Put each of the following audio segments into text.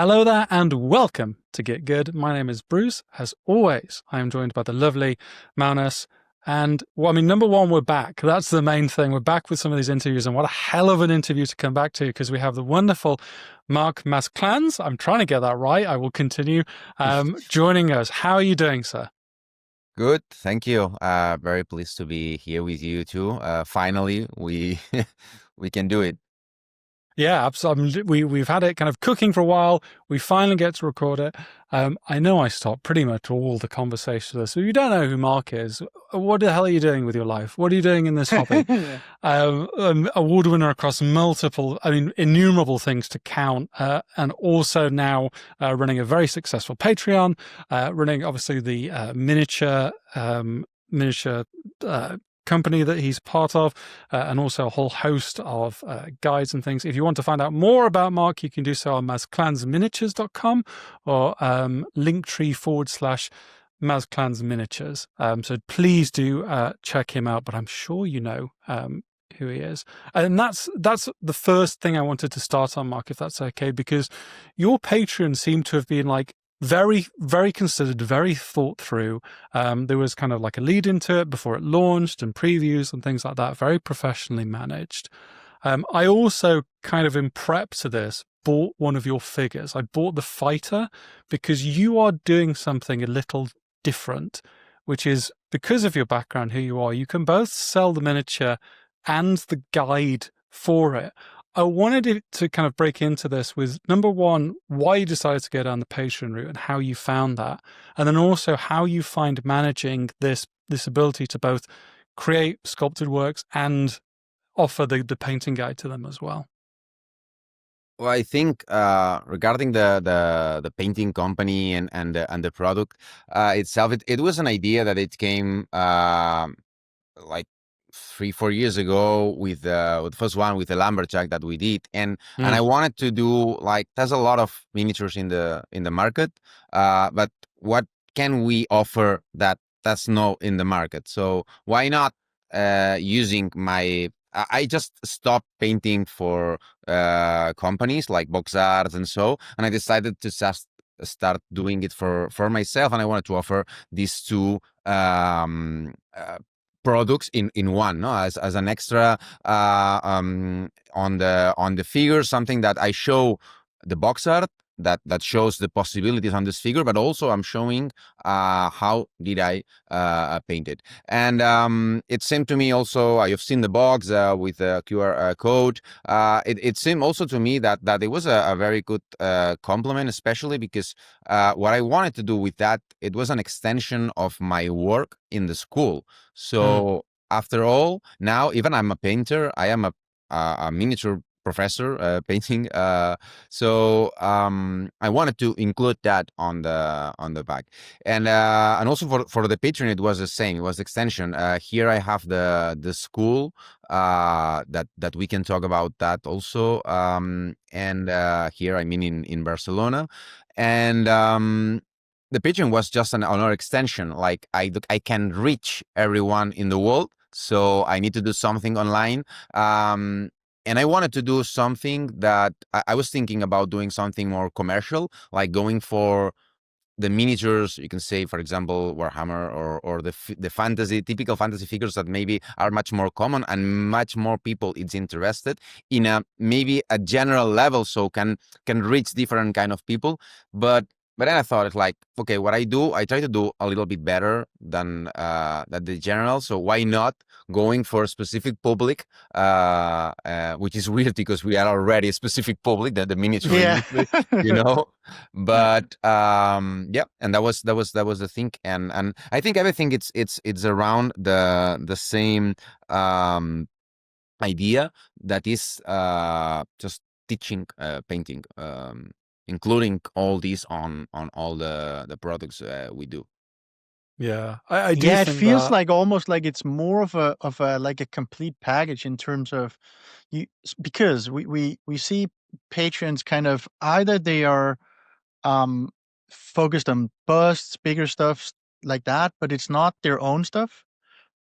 Hello there and welcome to Get Good. My name is Bruce. As always, I am joined by the lovely Manas. And number one, we're back. That's the main thing. We're back with some of these interviews, and what a hell of an interview to come back to because we have the wonderful Marc Masclans. I'm trying to get that right. I will continue joining us. How are you doing, sir? Good, thank you. Very pleased to be here with you too. Finally, we we can do it. Yeah, absolutely. We've had it kind of cooking for a while. We finally get to record it. I know I stop pretty much all the conversations with this. So if you don't know who Mark is, what the hell are you doing with your life? What are you doing in this hobby? Yeah. Award winner across innumerable things to count, and also now running a very successful Patreon, running obviously the miniature company that he's part of, and also a whole host of guides and things. If you want to find out more about Mark, you can do so on masclansminiatures.com or linktree/masclansminiatures. So please do check him out, but I'm sure you know who he is. And that's the first thing I wanted to start on, Mark, if that's okay, because your Patreon seemed to have been like very, very considered, very thought through. There was kind of like a lead into it before it launched and previews and things like that, very professionally managed. I also kind of in prep to this bought one of your figures. I bought the fighter because you are doing something a little different, which is because of your background, who you are, you can both sell the miniature and the guide for it. I wanted to kind of break into this with number one, why you decided to go down the Patreon route and how you found that. And then also how you find managing this ability to both create sculpted works and offer the painting guide to them as well. Well, I think regarding the painting company and the product itself, it was an idea that it came like 3-4 years ago with the first one with the lumberjack that we did, and I wanted to do like there's a lot of miniatures in the market, but what can we offer that's not in the market? So why not using my I just stopped painting for companies like box art and I decided to just start doing it for myself, and I wanted to offer these two products in one, no, as an extra on the figure, something that I show the box art that shows the possibilities on this figure, but also I'm showing how did I paint it. And it seemed to me also, I've seen the box with a QR code. It seemed also to me that it was a very good compliment, especially because what I wanted to do with that, it was an extension of my work in the school. So after all, now even I'm a painter, I am a miniature professor painting. So I wanted to include that on the back, and also for the Patreon, it was the same. It was extension. Here I have the school that we can talk about that also. And here I mean in Barcelona, and the Patreon was just another extension. Like I can reach everyone in the world, so I need to do something online. And I wanted to do something that I was thinking about doing something more commercial, like going for the miniatures. You can say, for example, Warhammer or the typical fantasy figures that maybe are much more common and much more people is interested in maybe a general level, so can reach different kind of people. But then I thought it's like, okay, what I do, I try to do a little bit better than the general. So why not going for a specific public, which is weird because we are already a specific public, the miniature Yeah. industry, you know. But yeah, and that was the thing, and I think everything it's around the same idea, that is just teaching painting. Including all these on all the products we do. Yeah, I do Yeah, it think feels that. like almost like it's more of a like a complete package in terms of because we see patrons kind of either they are um focused on busts, bigger stuff like that, but it's not their own stuff,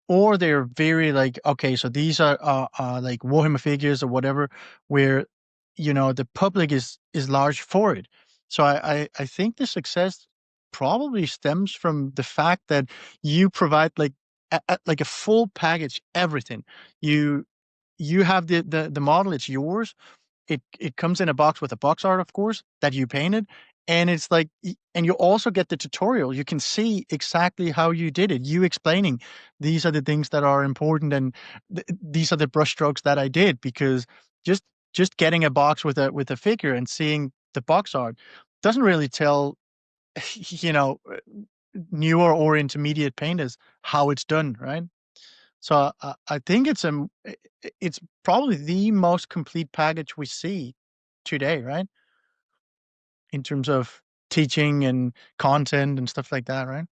or they're very like, okay, so these are like Warhammer figures or whatever, where the public is large for it. So I think the success probably stems from the fact that you provide like like a full package, everything. You you have the model, it's yours. It comes in a box with a box art, of course, that you painted, and it's like, and you also get the tutorial. You can see exactly how you did it. You explaining these are the things that are important, and these are the brushstrokes that I did, because just just getting a box with a figure and seeing the box art doesn't really tell, you know, newer or intermediate painters how it's done, right? So I think it's probably the most complete package we see today, right? In terms of teaching and content and stuff like that, right?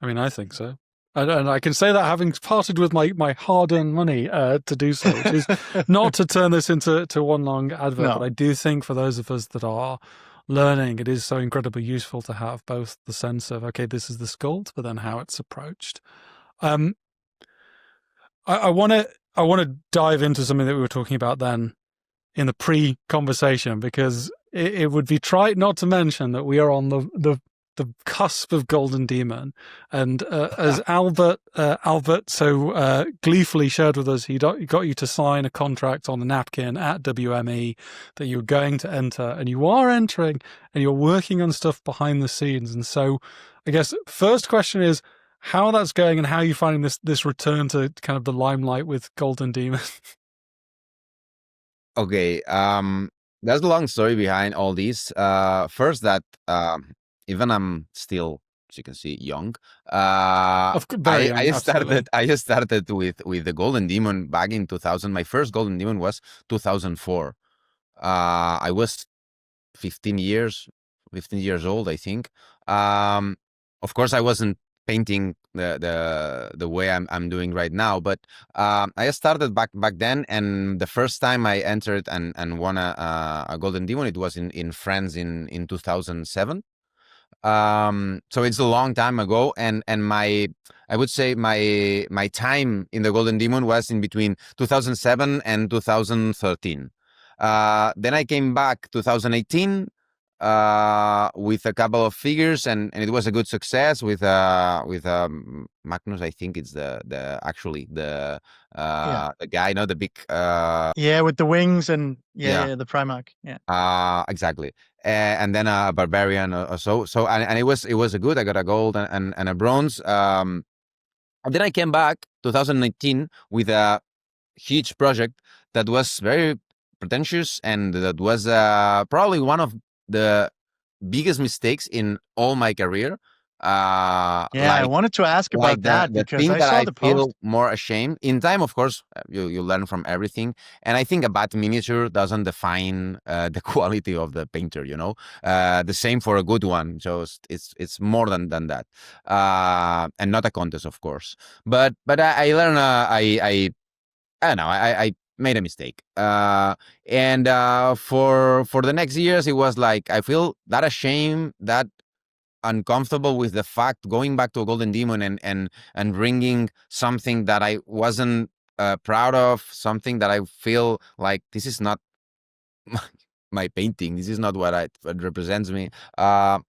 I mean, I think so. And I can say that having parted with my hard-earned money to do so, which is not to turn this into one long advert, but No. I do think for those of us that are learning, it is so incredibly useful to have both the sense of, okay, this is the sculpt, but then how it's approached. I want to dive into something that we were talking about then in the pre-conversation, because it would be trite not to mention that we are on the cusp of Golden Demon, and as Albert so gleefully shared with us, he got you to sign a contract on a napkin at WME that you're going to enter, and you are entering, and you're working on stuff behind the scenes. And so, I guess first question is how that's going, and how you're finding this return to kind of the limelight with Golden Demon. Okay, there's a long story behind all this. First, that even I'm still, as you can see, young. Very young, absolutely. I started with the Golden Demon back in 2000. My first Golden Demon was 2004. I was 15 years old, I think. Of course, I wasn't painting the way I'm doing right now, but I started back then, and the first time I entered and won a Golden Demon, it was in France in 2007. So it's a long time ago, and I would say my time in the Golden Demon was in between 2007 and 2013. Then I came back 2018 with a couple of figures, and it was a good success with Magnus. I think it's the guy, the big Yeah, with the wings and yeah, the Primarch. Yeah. exactly. And then a barbarian or so. So and it was a good. I got a gold and a bronze. And then I came back 2019 with a huge project that was very pretentious, and that was probably one of the biggest mistakes in all my career. Yeah, I wanted to ask Like about that the because thing I that saw I the feel post. more ashamed in time, of course, you learn from everything, and I think a bad miniature doesn't define the quality of the painter. The same for a good one. So it's more than that, and not a contest, of course. But I learned. I don't know. I made a mistake, and for the next years, it was like I feel that ashamed, that uncomfortable with the fact going back to a Golden Demon and bringing something that I wasn't proud of, something that I feel like this is not my painting, this is not what represents me. And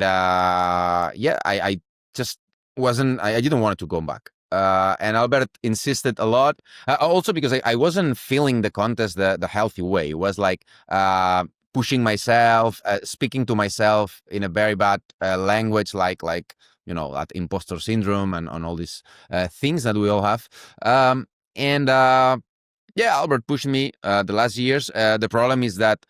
yeah, I just wasn't. I didn't want to go back. And Albert insisted a lot, also because I wasn't feeling the contest the healthy way. It was like pushing myself, speaking to myself in a very bad language, like that imposter syndrome and all these things that we all have. And yeah, Albert pushed me the last years. The problem is that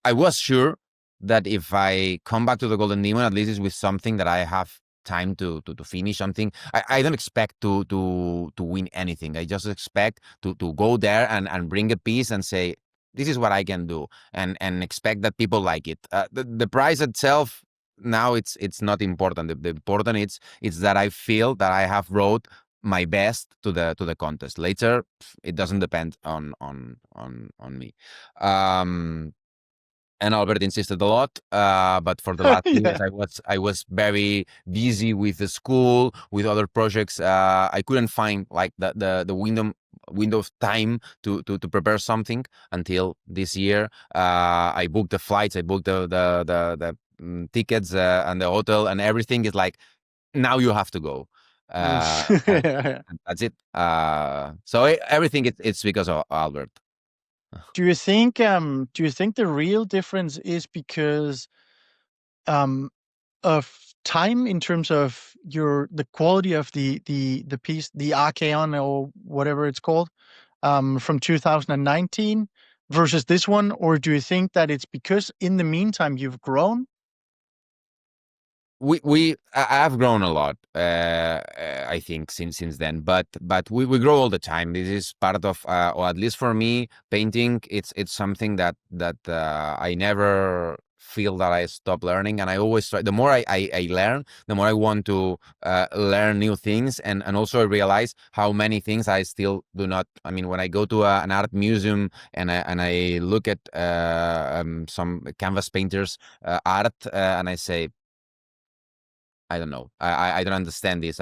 I was sure that if I come back to the Golden Demon, at least it's with something that I have time to finish something. I don't expect to win anything. I just expect to go there and bring a piece and say, this is what I can do, and expect that people like it. The prize itself, now it's not important. The important it's that I feel that I have wrote my best to the contest. Later, it doesn't depend on me. And Albert insisted a lot, but for the last years, Yeah. I was very busy with the school, with other projects. I couldn't find like the window window of time to prepare something until this year. I booked the flights, I booked the tickets and the hotel, and everything is like, now you have to go. And that's it. So everything it's because of Albert. Do you think the real difference is because of time in terms of the quality of the piece, the Archeon or whatever it's called, from 2019 versus this one, or do you think that it's because in the meantime you've grown? I've grown a lot, I think since then, but we grow all the time. This is part of, or at least for me, painting. It's something that I never feel that I stop learning, and I always try. The more I learn, the more I want to learn new things, and also I realize how many things I still do not. I mean, when I go to an art museum and I look at some canvas painters' art, and I say, I don't know. I don't understand this.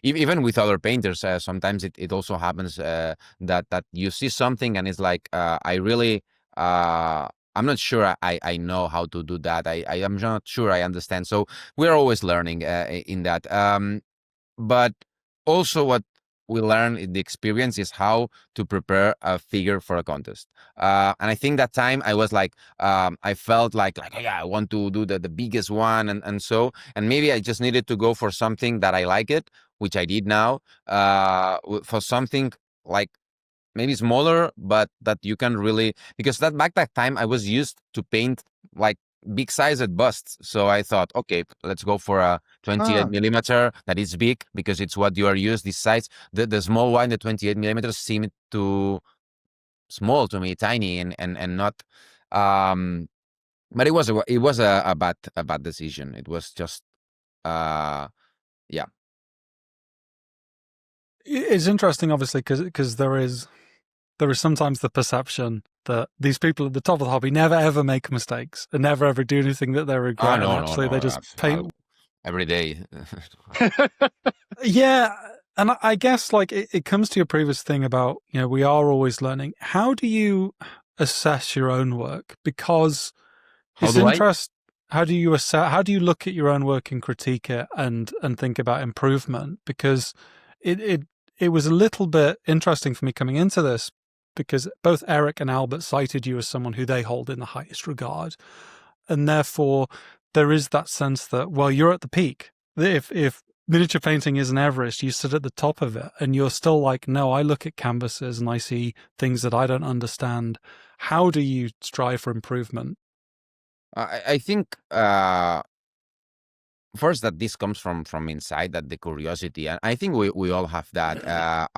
Even with other painters, sometimes it also happens that you see something and it's like, I really, I'm not sure I know how to do that. I am not sure I understand. So we're always learning in that. But also what we learn in the experience is how to prepare a figure for a contest. And I think that time I was like, I felt like, oh, yeah, I want to do the biggest one. And maybe I just needed to go for something that I like it, which I did now, for something like maybe smaller, but that you can really, because that time I was used to paint like big sized busts. So I thought, okay, let's go for a 28 Ah, millimeter that is big because it's what you are used, this size. The small one, the 28 millimeters seemed too small to me, tiny and not, but it was a bad decision. It was just, yeah. It's interesting, obviously, because there is sometimes the perception that these people at the top of the hobby never ever make mistakes and never ever do anything that they regret, and actually they just paint every day. Yeah, and I guess like it comes to your previous thing about, we are always learning. How do you assess your own work? Because it's interest. How do you assess? How do you look at your own work and critique it and think about improvement? Because it was a little bit interesting for me coming into this, because both Eric and Albert cited you as someone who they hold in the highest regard, and therefore there is that sense that, well, you're at the peak. If miniature painting is an Everest, you sit at the top of it, and you're still like, no, I look at canvases and I see things that I don't understand. How do you strive for improvement? I think first that this comes from inside, that the curiosity, and I think we all have that.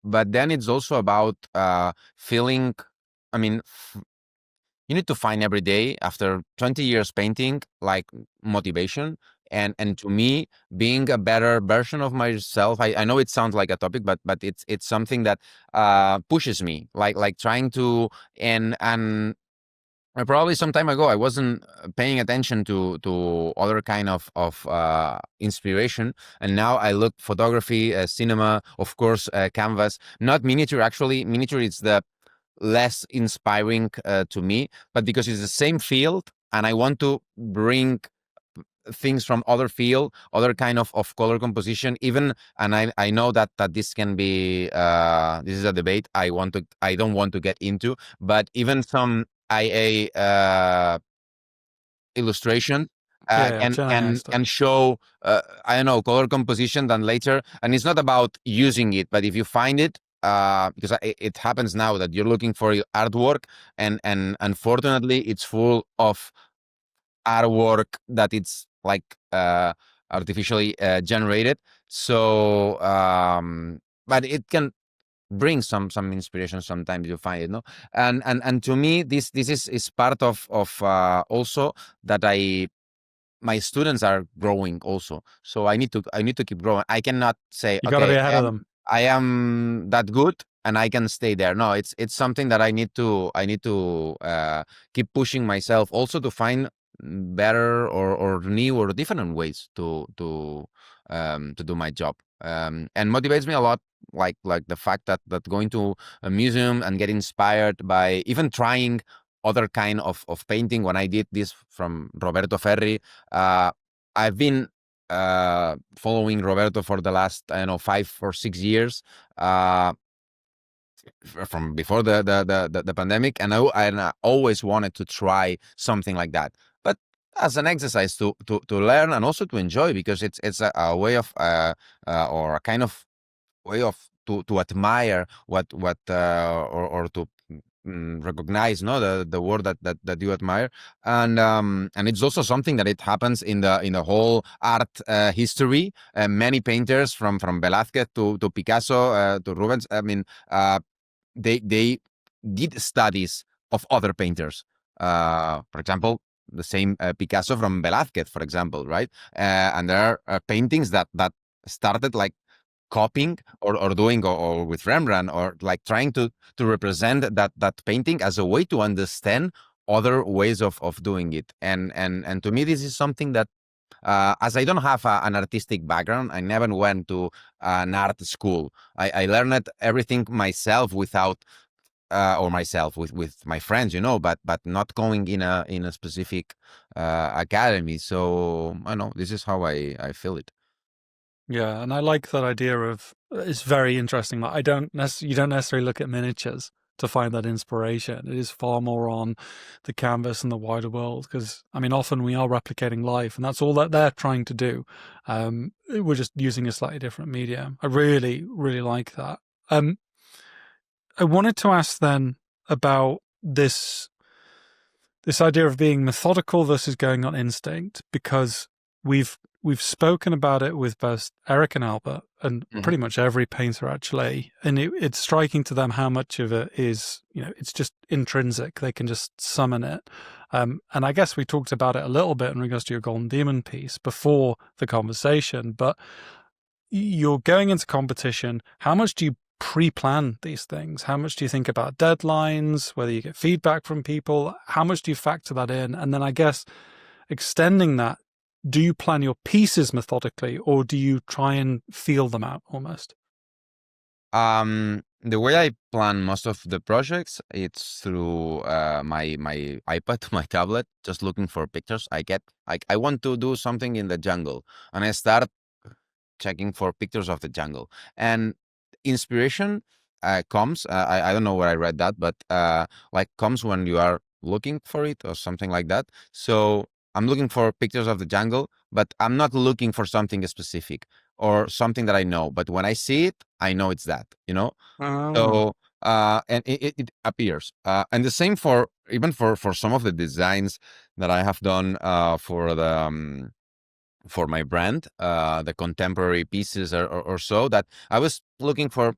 But then it's also about feeling. I mean, you need to find every day after 20 years painting like motivation. And to me, being a better version of myself, I know it sounds like a topic, but it's something that pushes me, like trying to, and probably some time ago I wasn't paying attention to other kind of inspiration, and now I look photography, cinema, of course, canvas, not miniature. Actually, miniature is the less inspiring to me, but because it's the same field and I want to bring things from other field, other kind of color composition, even, and I know that this can be this is a debate I don't want to get into, but even some IA illustration can show I don't know, color composition than later, and it's not about using it, but if you find it, because it happens now that you're looking for your artwork, and unfortunately it's full of artwork that it's like artificially generated. So but it can bring some inspiration sometimes, you find it, no? And to me, this is part of also that my students are growing also, so I need to keep growing. I cannot say, you got to be ahead of them. I am that good and I can stay there. No, it's something that I need to keep pushing myself also to find better or new or different ways to do my job. and motivates me a lot. Like the fact that going to a museum and get inspired by even trying other kind of painting. When I did this from Roberto Ferri, I've been following Roberto for the last, I don't know, 5 or 6 years. From before the pandemic, and I always wanted to try something like that, but as an exercise to learn and also to enjoy, because it's a way of or a kind of way of to admire or to recognize, no, the word that you admire. And it's also something that it happens in the whole art history. Many painters from Velázquez to Picasso to Rubens, I mean, they did studies of other painters. For example, the same Picasso from Velázquez, for example, right? And there are paintings that started like copying or doing or with Rembrandt, or like trying to represent that painting as a way to understand other ways of doing it. And to me, this is something that, as I don't have an artistic background, I never went to an art school. I learned everything myself without, or myself with my friends, but not going in a specific academy. So I know this is how I feel it. Yeah, and I like that idea of, it's very interesting that you don't necessarily look at miniatures to find that inspiration. It is far more on the canvas and the wider world, because I mean, often we are replicating life, and that's all that they're trying to do. We're just using a slightly different medium. I really, really like that. I wanted to ask then about this idea of being methodical versus going on instinct, because we've spoken about it with both Eric and Albert, and pretty much every painter actually, and it's striking to them how much of it is, it's just intrinsic. They can just summon it. And I guess we talked about it a little bit in regards to your Golden Demon piece before the conversation, but you're going into competition. How much do you pre-plan these things? How much do you think about deadlines, whether you get feedback from people? How much do you factor that in? And then I guess extending that, do you plan your pieces methodically, or do you try and feel them out almost? The way I plan most of the projects, it's through my iPad, my tablet, just looking for pictures. I want to do something in the jungle, and I start checking for pictures of the jungle, and inspiration comes. I don't know where I read that, but like comes when you are looking for it or something like that. So I'm looking for pictures of the jungle, but I'm not looking for something specific or something that I know. But when I see it, I know it's that. So and it appears. And the same for even for some of the designs that I have done for my brand, the contemporary pieces or so, that I was looking for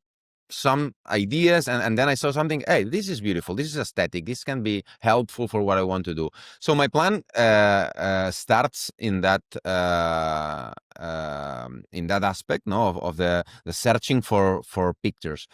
some ideas, and then I saw something. Hey, this is beautiful. This is aesthetic. This can be helpful for what I want to do. So my plan starts in that aspect, no, of the searching for pictures.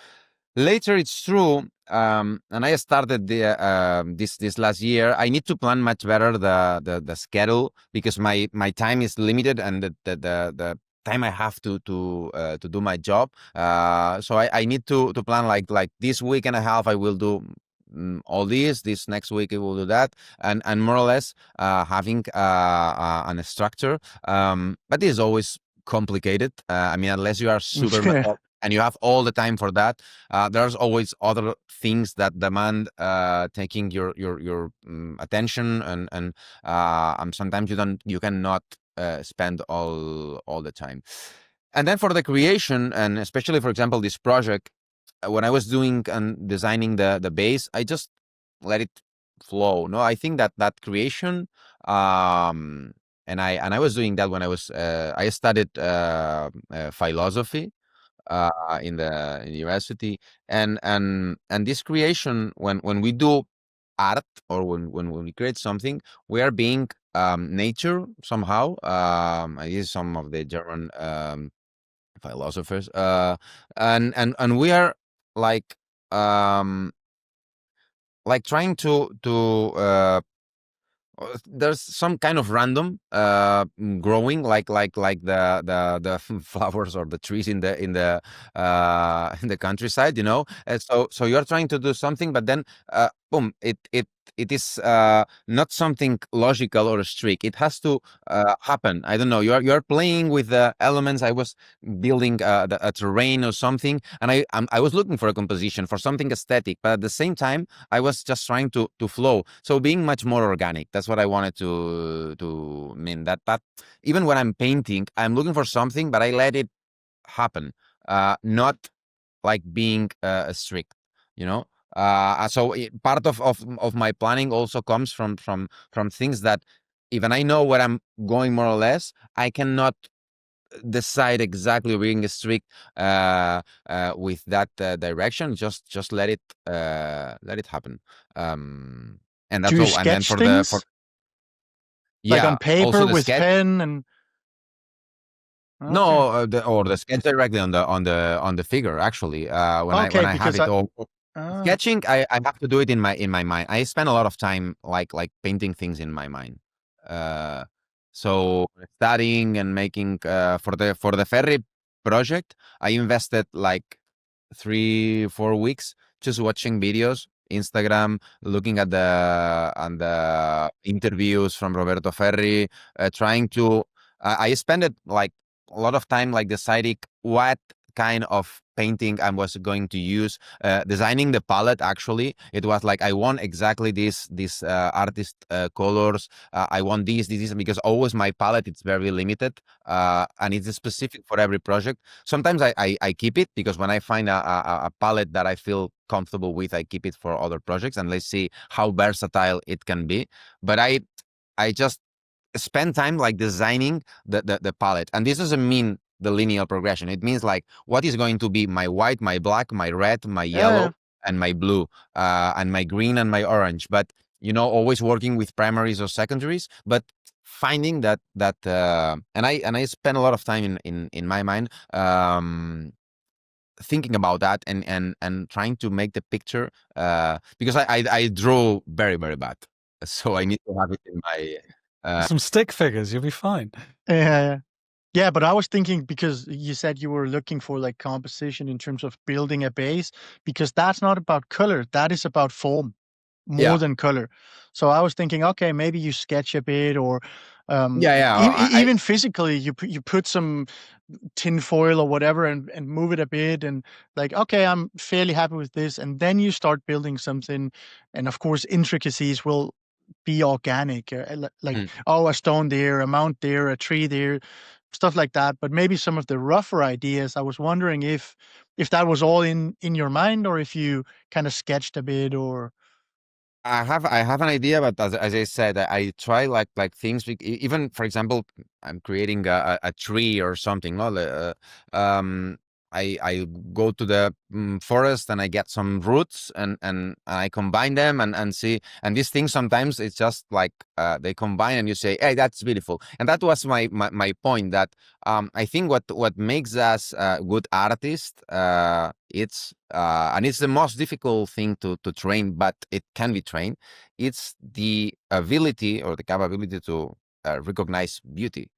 Later, it's true, and I started this last year. I need to plan much better the schedule, because my time is limited, and the time I have to do my job. So I need to plan like this week and a half I will do all this next week I will do that, and more or less having a structure. But it is always complicated. I mean, unless you are super and you have all the time for that, there's always other things that demand taking your attention, and sometimes you cannot spend all the time. And then for the creation, and especially for example this project, when I was doing and designing the base, I just let it flow. No, I think that creation, and I was doing that when I studied philosophy in the university, and this creation, when we do art, or when we create something, we are being nature somehow. I use some of the German philosophers, and we are like trying to there's some kind of random growing, like the flowers or the trees in the countryside, and so you're trying to do something, but then boom, it is not something logical or strict. It has to happen. I don't know, you're playing with the elements. I was building a terrain or something, and I was looking for a composition, for something aesthetic, but at the same time I was just trying to flow. So being much more organic. That's what I wanted to mean. That even when I'm painting, I'm looking for something, but I let it happen. Not like being strict, you know. So part of my planning also comes from things that even I know where I'm going more or less, I cannot decide exactly being strict with that direction. Just let it happen. And Do that's you all. And then sketch for things like yeah, on paper also the with sketch. pen and? Okay. No, the sketch directly on the figure. Actually, when Okay, I have because it I all ah, sketching, I have to do it in my mind. I spend a lot of time like painting things in my mind. Uh, so studying and making for the ferry project, I invested like 3-4 weeks just watching videos, Instagram, looking at the interviews from Roberto Ferri, trying to. I spent it like a lot of time like deciding what kind of painting I was going to use, designing the palette. Actually, it was like I want exactly this artist colors. I want these because always my palette it's very limited, and it's specific for every project. Sometimes I keep it because when I find a palette that I feel comfortable with, I keep it for other projects, and let's see how versatile it can be. But I just spend time like designing the palette. And this doesn't mean the linear progression. It means like what is going to be my white, my black, my red, my yeah, yellow, and my blue, and my green and my orange. But always working with primaries or secondaries, but finding that and I spend a lot of time in my mind thinking about that and trying to make the picture because I draw very, very bad. So I need to have it in my Some stick figures, you'll be fine. yeah. Yeah, but I was thinking because you said you were looking for like composition in terms of building a base, because that's not about color, that is about form more yeah. than color. So I was thinking, okay, maybe you sketch a bit, or Yeah, yeah. even physically, you put some tin foil or whatever and move it a bit, and like, okay, I'm fairly happy with this, and then you start building something, and of course, intricacies will be organic, like, Mm. oh, a stone there, a mount there, a tree there, stuff like that. But maybe some of the rougher ideas, I was wondering if that was all in your mind, or if you kind of sketched a bit, or I have an idea, but as I said, I try like things. Even for example, I'm creating a tree or something. No, I go to the forest and I get some roots and I combine them and see. And these things sometimes it's just like they combine and you say, hey, that's beautiful. And that was my point. That I think what makes us good artists, and it's the most difficult thing to train, but it can be trained. It's the ability or the capability to recognize beauty.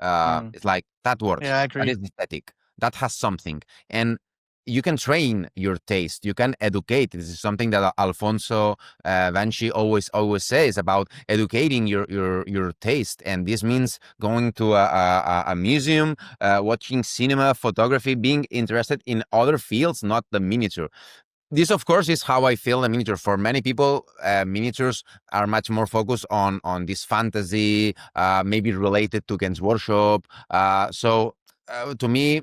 mm, It's like that works. yeah, I That agree. is aesthetic. That has something, and you can train your taste. You can educate. This is something that Alfonso Vanchi always says about educating your taste, and this means going to a museum, watching cinema, photography, being interested in other fields, not the miniature. This, of course, is how I feel a miniature. For many people, miniatures are much more focused on this fantasy, maybe related to Games Workshop. So to me,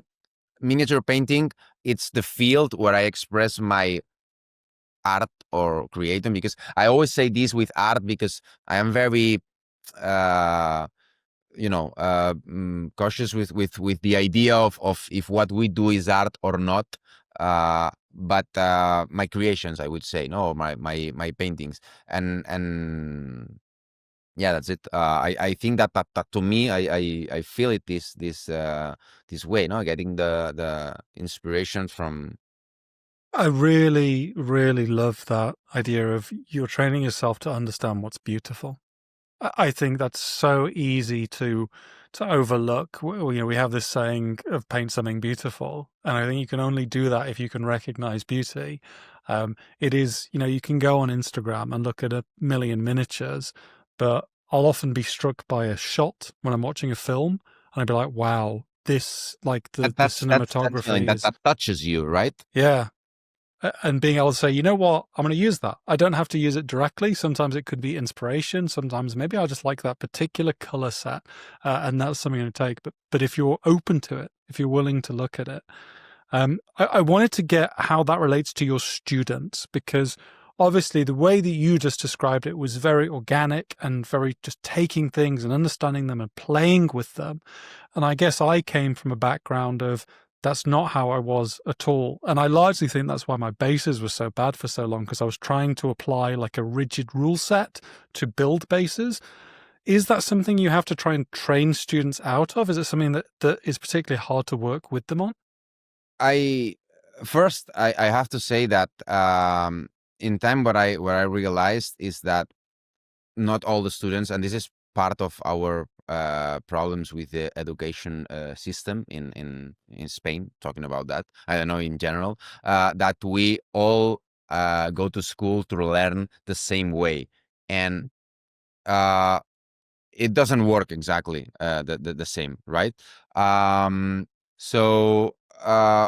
miniature painting, it's the field where I express my art or creating. Because I always say this with art because I am very uh, cautious with the idea of if what we do is art or not. But my creations, I would say, no, my paintings, and yeah, that's it. I think that to me, I feel it this way, no, getting the inspiration from. I really, really love that idea of you're training yourself to understand what's beautiful. I think that's so easy to overlook. We have this saying of paint something beautiful, and I think you can only do that if you can recognize beauty. It is, you can go on Instagram and look at a million miniatures, but I'll often be struck by a shot when I'm watching a film, and I'd be like, "Wow, this like the That's that feeling cinematography is that touches you, right? yeah." And being able to say, you know what, I'm going to use that. I don't have to use it directly. Sometimes it could be inspiration. Sometimes maybe I just like that particular color set, and that's something I'm going to take. But if you're open to it, if you're willing to look at it, I wanted to get how that relates to your students, because obviously the way that you just described it was very organic and very just taking things and understanding them and playing with them. And I guess I came from a background of that's not how I was at all. And I largely think that's why my bases were so bad for so long, because I was trying to apply like a rigid rule set to build bases. Is that something you have to try and train students out of? Is it something that is particularly hard to work with them on? I first I have to say that in time what I realized is that not all the students, and this is part of our problems with the education system in Spain. Talking about that, I don't know in general that we all go to school to learn the same way, and uh, it doesn't work exactly the same, right? So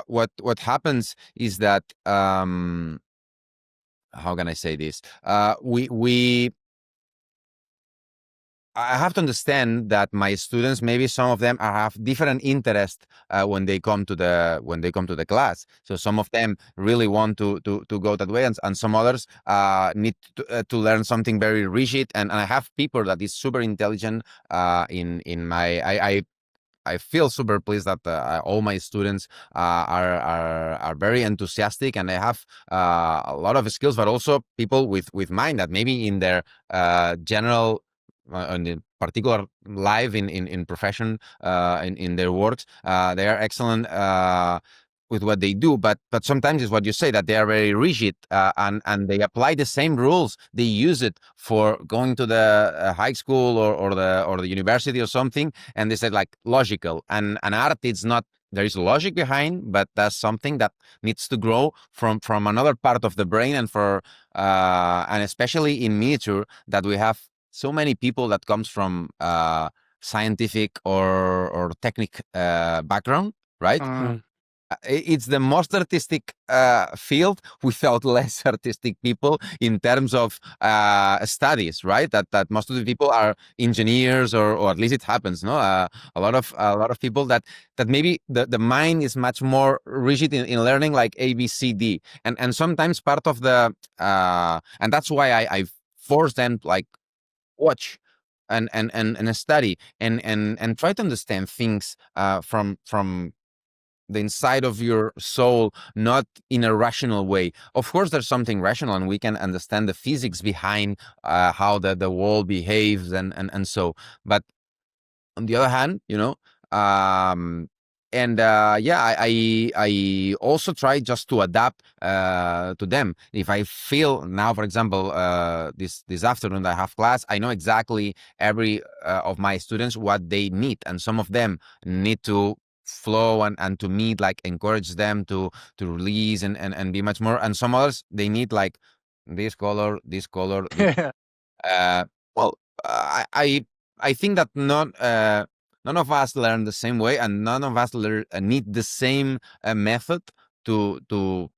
what happens is that how can I say this? We I have to understand that my students, maybe some of them have different interests when they come to the class. So some of them really want to go that way, and some others need to learn something very rigid. And I have people that is super intelligent in my I feel super pleased that all my students are very enthusiastic, and they have a lot of skills, but also people with mind that maybe in their general in the particular life in profession in their works they are excellent with what they do, but sometimes it's what you say, that they are very rigid and they apply the same rules. They use it for going to the high school or the university or something, and they say like logical, and art it's not. There is logic behind, but that's something that needs to grow from another part of the brain, and especially in miniature that we have so many people that comes from scientific or technic background, right? Mm. It's the most artistic field without less artistic people in terms of studies, right? That most of the people are engineers, or at least it happens, no? A lot of people that maybe the mind is much more rigid in learning, like A, B, C, D, and sometimes part of the and that's why I force them like watch and study and try to understand things from the inside of your soul, not in a rational way. Of course, there's something rational, and we can understand the physics behind how the world behaves and so. But on the other hand, um, and yeah, I also try just to adapt to them. If I feel now, for example, this afternoon I have class, I know exactly every of my students what they need, and some of them need to flow and to meet, like encourage them to release and be much more, and some others they need like this color, uh, well, I think that none of us learn the same way, and none of us need the same method to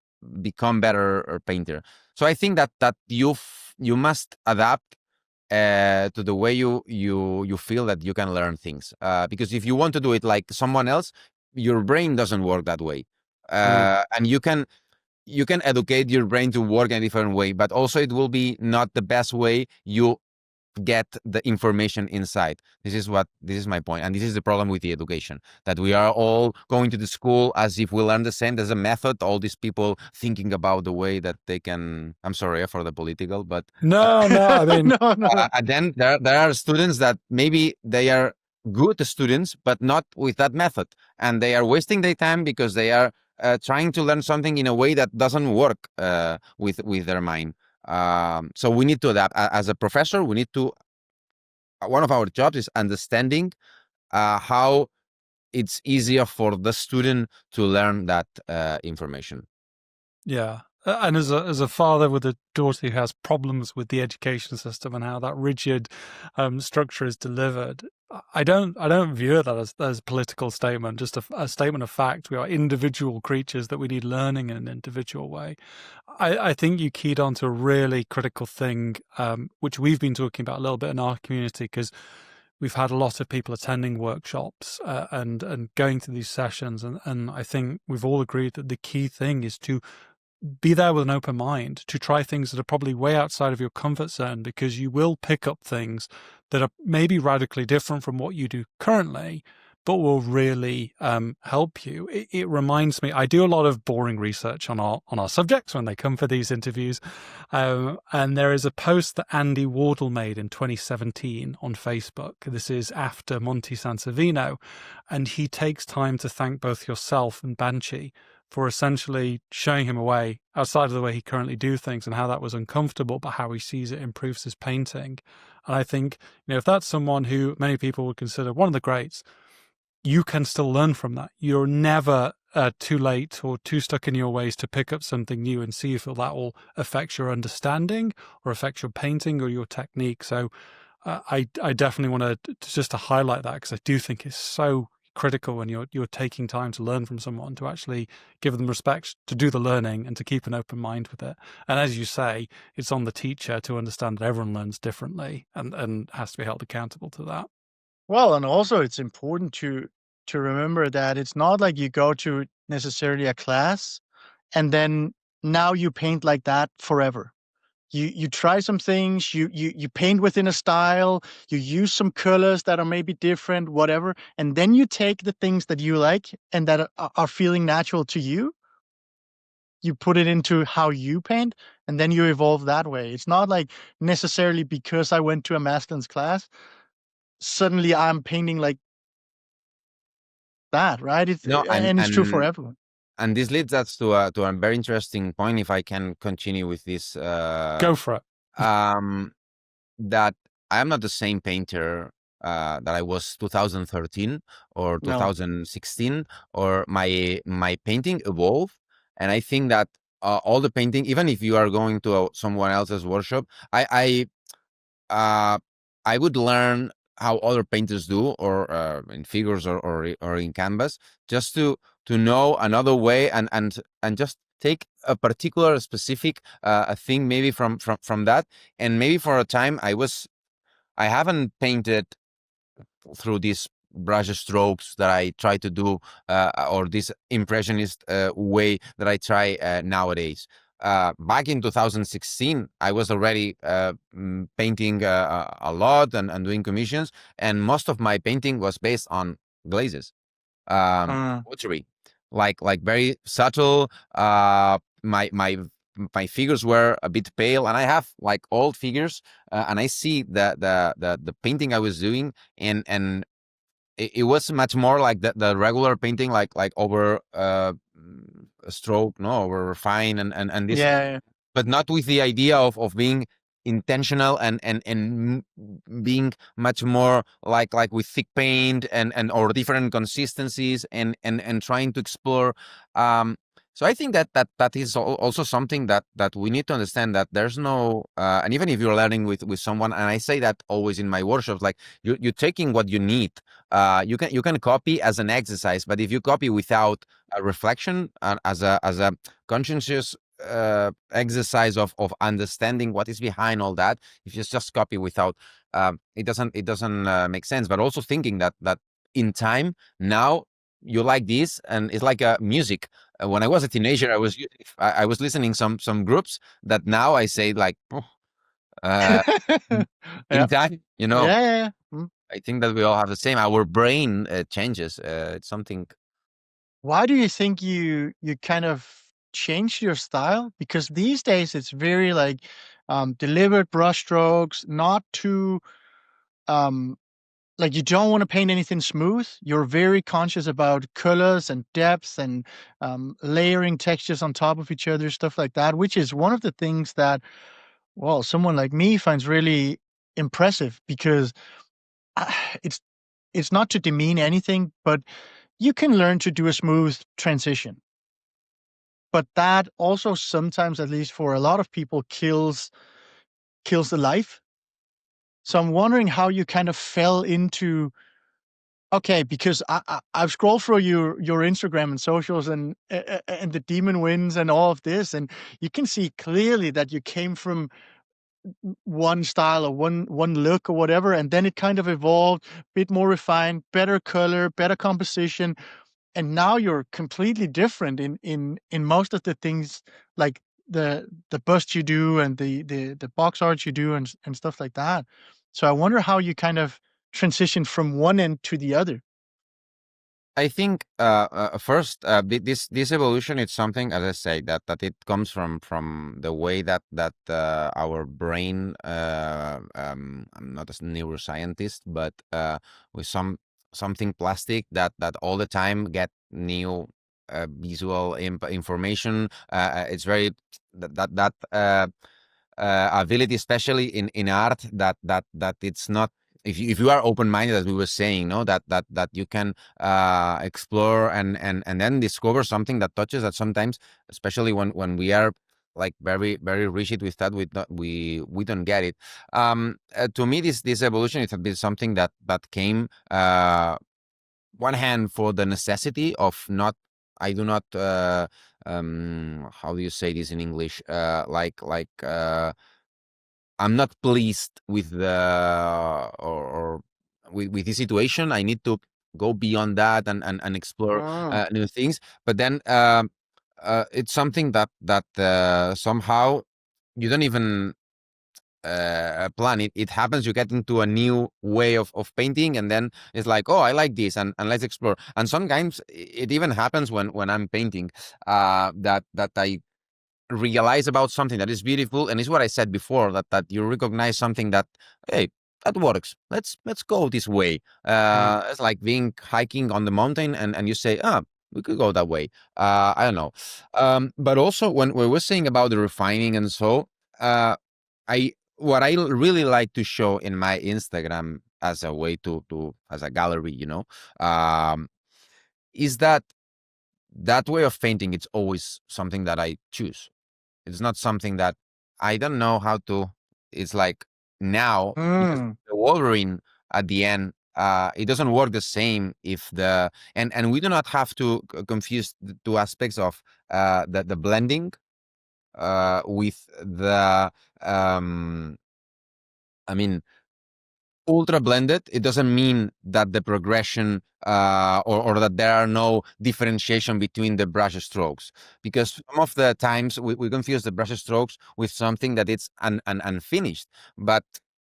become better or painter. So I think that you must adapt to the way you feel that you can learn things. Because if you want to do it like someone else, your brain doesn't work that way. And you can educate your brain to work in a different way, but also it will be not the best way you get the information inside. This is my point, and this is the problem with the education, that we are all going to the school as if we learn the same. There's a method, all these people thinking about the way that they can, I'm sorry for the political, but No, I mean, No. and then there are students that maybe they are good students, but not with that method, and they are wasting their time because they are trying to learn something in a way that doesn't work with their mind. So we need to adapt. As a professor, we need to one of our jobs is understanding how it's easier for the student to learn that information. Yeah. And as a father with a daughter who has problems with the education system and how that rigid structure is delivered, I don't view it as a political statement, just a statement of fact. We are individual creatures that we need learning in an individual way. I think you keyed on to a really critical thing, which we've been talking about a little bit in our community, because we've had a lot of people attending workshops and going to these sessions, and I think we've all agreed that the key thing is to be there with an open mind, to try things that are probably way outside of your comfort zone, because you will pick up things that are maybe radically different from what you do currently, but will really help you. It reminds me, I do a lot of boring research on our subjects when they come for these interviews, and there is a post that Andy Wardle made in 2017 on Facebook. This is after Monte Sansevino, and he takes time to thank both yourself and Banshee for essentially showing him a way outside of the way he currently do things, and how that was uncomfortable, but how he sees it improves his painting. And I think, if that's someone who many people would consider one of the greats, you can still learn from that. You're never too late or too stuck in your ways to pick up something new and see if that will affect your understanding or affect your painting or your technique. So I definitely want to highlight that, because I do think it's so critical when you're taking time to learn from someone, to actually give them respect, to do the learning, and to keep an open mind with it. And as you say, it's on the teacher to understand that everyone learns differently and has to be held accountable to that. Well, and also it's important to remember that it's not like you go to necessarily a class and then now you paint like that forever. You try some things, you paint within a style, you use some colors that are maybe different, whatever, and then you take the things that you like and that are feeling natural to you, you put it into how you paint, and then you evolve that way. It's not like necessarily because I went to a Masclans class, suddenly I'm painting like that, right? No, And it's true for everyone. and this leads us to a very interesting point. If I can continue with this, Go for it. That I am not the same painter that I was 2013 or No. 2016, or my painting evolved, and I think that all the painting, even if you are going to someone else's workshop, I would learn how other painters do, or in figures, or in canvas, just to know another way, and just take a particular specific a thing maybe from that. And maybe for a time I haven't painted through these brush strokes that I try to do, or this impressionist way that I try nowadays. Back in 2016, I was already painting a lot, and doing commissions, and most of my painting was based on glazes, pottery, like very subtle. My figures were a bit pale, and I have like old figures, and I see the painting I was doing, and it was much more like the regular painting, like over a stroke, no, over refine, and this, Yeah. but not with the idea of being intentional, and being much more like with thick paint, and or different consistencies, and trying to explore. So I think that is also something that we need to understand, that there's no and even if you're learning with someone, and I say that always in my workshops, like you're taking what you need. You can copy as an exercise, but if you copy without a reflection, as a conscientious exercise of understanding what is behind all that, if you just copy without, it doesn't make sense. But also thinking that in time, now you like this, and it's like a music. When I was a teenager, I was listening some groups that now I say like, oh, in Yeah. time, Yeah. Mm. I think that we all have the same. Our brain changes. It's something. Why do you think you kind of changed your style? Because these days it's very like deliberate brushstrokes, not too um like you don't want to paint anything smooth. You're very conscious about colors and depth and layering textures on top of each other, stuff like that, which is one of the things that, well, someone like me finds really impressive, because it's not to demean anything, but you can learn to do a smooth transition. But that also sometimes, at least for a lot of people, kills the life. So I'm wondering how you kind of fell into, okay, because I've scrolled through your Instagram and socials and the demon wins and all of this, and you can see clearly that you came from one style or one look or whatever, and then it kind of evolved, a bit more refined, better color, better composition, and now you're completely different in most of the things, like the bust you do and the box art you do and stuff like that. So I wonder how you kind of transition from one end to the other. I think first this evolution is something, as I say, that it comes from the way that our brain. I'm not a neuroscientist, but with something plastic that all the time get new visual information. It's very that ability, especially in art, that it's not. If you are open minded, as we were saying, no, that you can explore and then discover something that touches that sometimes, especially when we are like very very rigid with that, we don't get it. To me, this evolution, it has been something that came one hand for the necessity of not. I do not. How do you say this in English? I'm not pleased with or with the situation. I need to go beyond that and explore Mm. new things. But then it's something that somehow you don't even plan it. It happens. You get into a new way of painting, and then it's like, oh, I like this, and let's explore. And sometimes it even happens when I'm painting, that I realize about something that is beautiful, and it's what I said before, that you recognize something that, hey, that works, let's go this way. Mm. It's like being hiking on the mountain, and you say, we could go that way. I don't know. But also when we were saying about the refining, and so I what I really like to show in my Instagram as a way to as a gallery, um is that way of painting. It's always something that I choose. It's not something that I don't know how to. It's like now, because Mm. the Wolverine at the end, it doesn't work the same if and we do not have to confuse the two aspects of the blending with the I mean, ultra blended. It doesn't mean that the progression or that there are no differentiation between the brush strokes, because some of the times we confuse the brush strokes with something that it's unfinished. But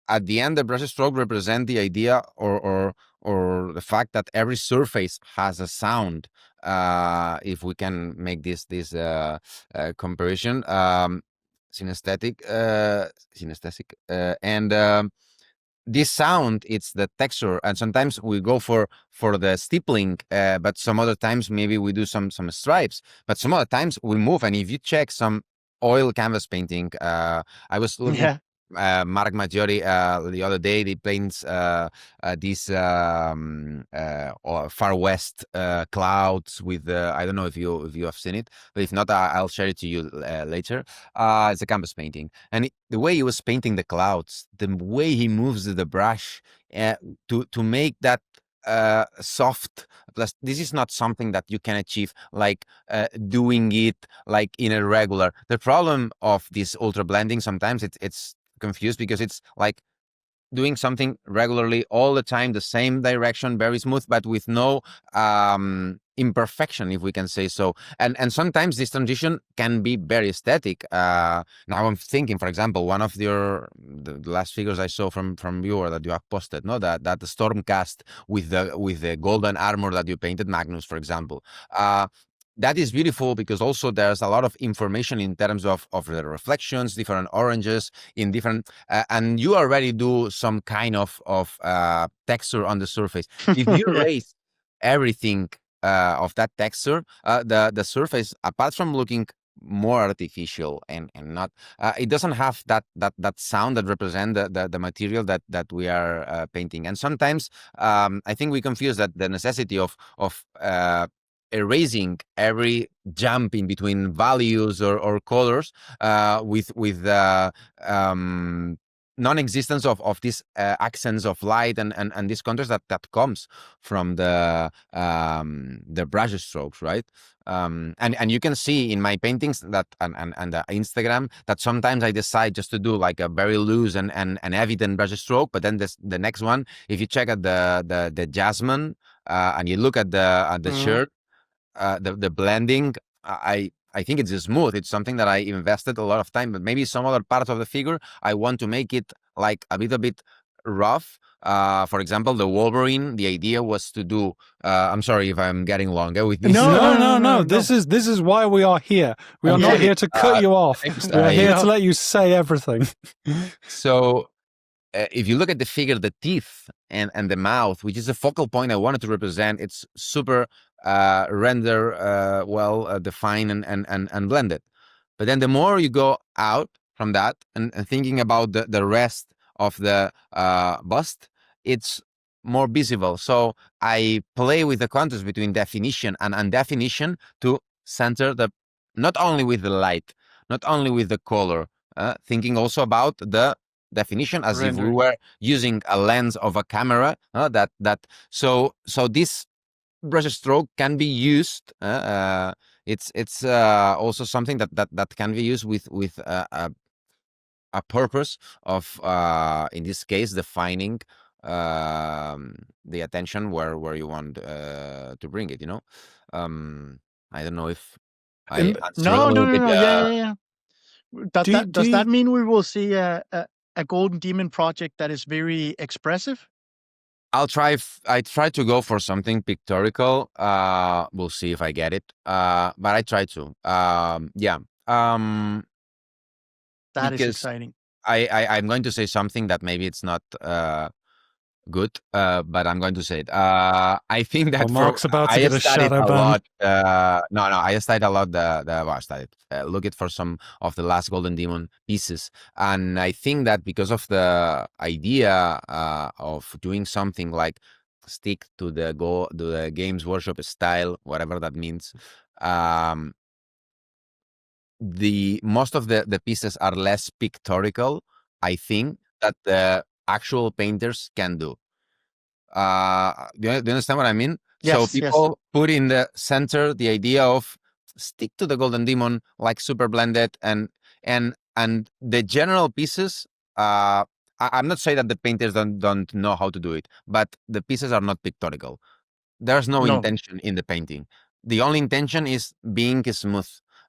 at the end, the brush stroke represent the idea or the fact that every surface has a sound. If we can make this comparison, synesthetic, and this sound, it's the texture, and sometimes we go for the stippling, but some other times maybe we do some stripes, but some other times we move. And if you check some oil canvas painting, I was looking Yeah. Marc Masclans the other day. They paints these far west clouds with I don't know if you have seen it, but if not, I'll share it to you later. It's a canvas painting, and the way he was painting the clouds, the way he moves the brush to make that soft. Plus, this is not something that you can achieve like doing it like in a regular. The problem of this ultra blending, sometimes it's confused because it's like doing something regularly all the time, the same direction, very smooth, but with no imperfection, if we can say so. And sometimes this transition can be very aesthetic. Now I'm thinking, for example, one of the last figures I saw from you, or that you have posted, no, that the Stormcast with the golden armor that you painted, Magnus, for example. That is beautiful because also there's a lot of information in terms of the reflections, different oranges in different, and you already do some kind of texture on the surface. If you Yeah. erase everything of that texture, the surface, apart from looking more artificial and not it doesn't have that sound that represent the material that we are painting. And sometimes I think we confuse that the necessity of erasing every jump in between values or colors with the non-existence of these accents of light and this contrast that comes from the brush strokes, right? And you can see in my paintings that and the Instagram that sometimes I decide just to do like a very loose and evident brush stroke, but then the next one, if you check at the jasmine and you look at the shirt, the blending, I think it's smooth. It's something that I invested a lot of time, but maybe some other parts of the figure I want to make it like a little bit rough. For example, the Wolverine, the idea was to do. I'm sorry if I'm getting longer with this. No. This is why we are here. We are not here to cut you off. We are here to let you say everything. So if you look at the figure, the teeth and the mouth, which is a focal point I wanted to represent, it's super defined and blended. But then the more you go out from that and thinking about the rest of the bust, it's more visible. So I play with the contrast between definition and undefinition to center not only with the light, not only with the color, thinking also about the definition as if we were using a lens of a camera. So this brush stroke can be used. It's also something that can be used with a purpose of in this case defining the attention where you want to bring it. I don't know if I answered No. a little bit. Yeah. Does that mean we will see a Golden Demon project that is very expressive? I try to go for something pictorial. We'll see if I get it. But I try to. Yeah. That is exciting. I'm going to say something that maybe it's not good, but I'm going to say it. I think that Mark's about to get a shadow ban. I studied a lot look it for some of the last Golden Demon pieces, and I think that because of the idea of doing something like stick to the Games Workshop style, whatever that means. The most of the pieces are less pictorial, I think, that the actual painters can do. Do you understand what I mean? Yes, so people put in the center the idea of stick to the Golden Demon, like super blended and the general pieces. I'm not saying that the painters don't know how to do it, but the pieces are not pictorial. There's no intention in the painting. The only intention is being smooth.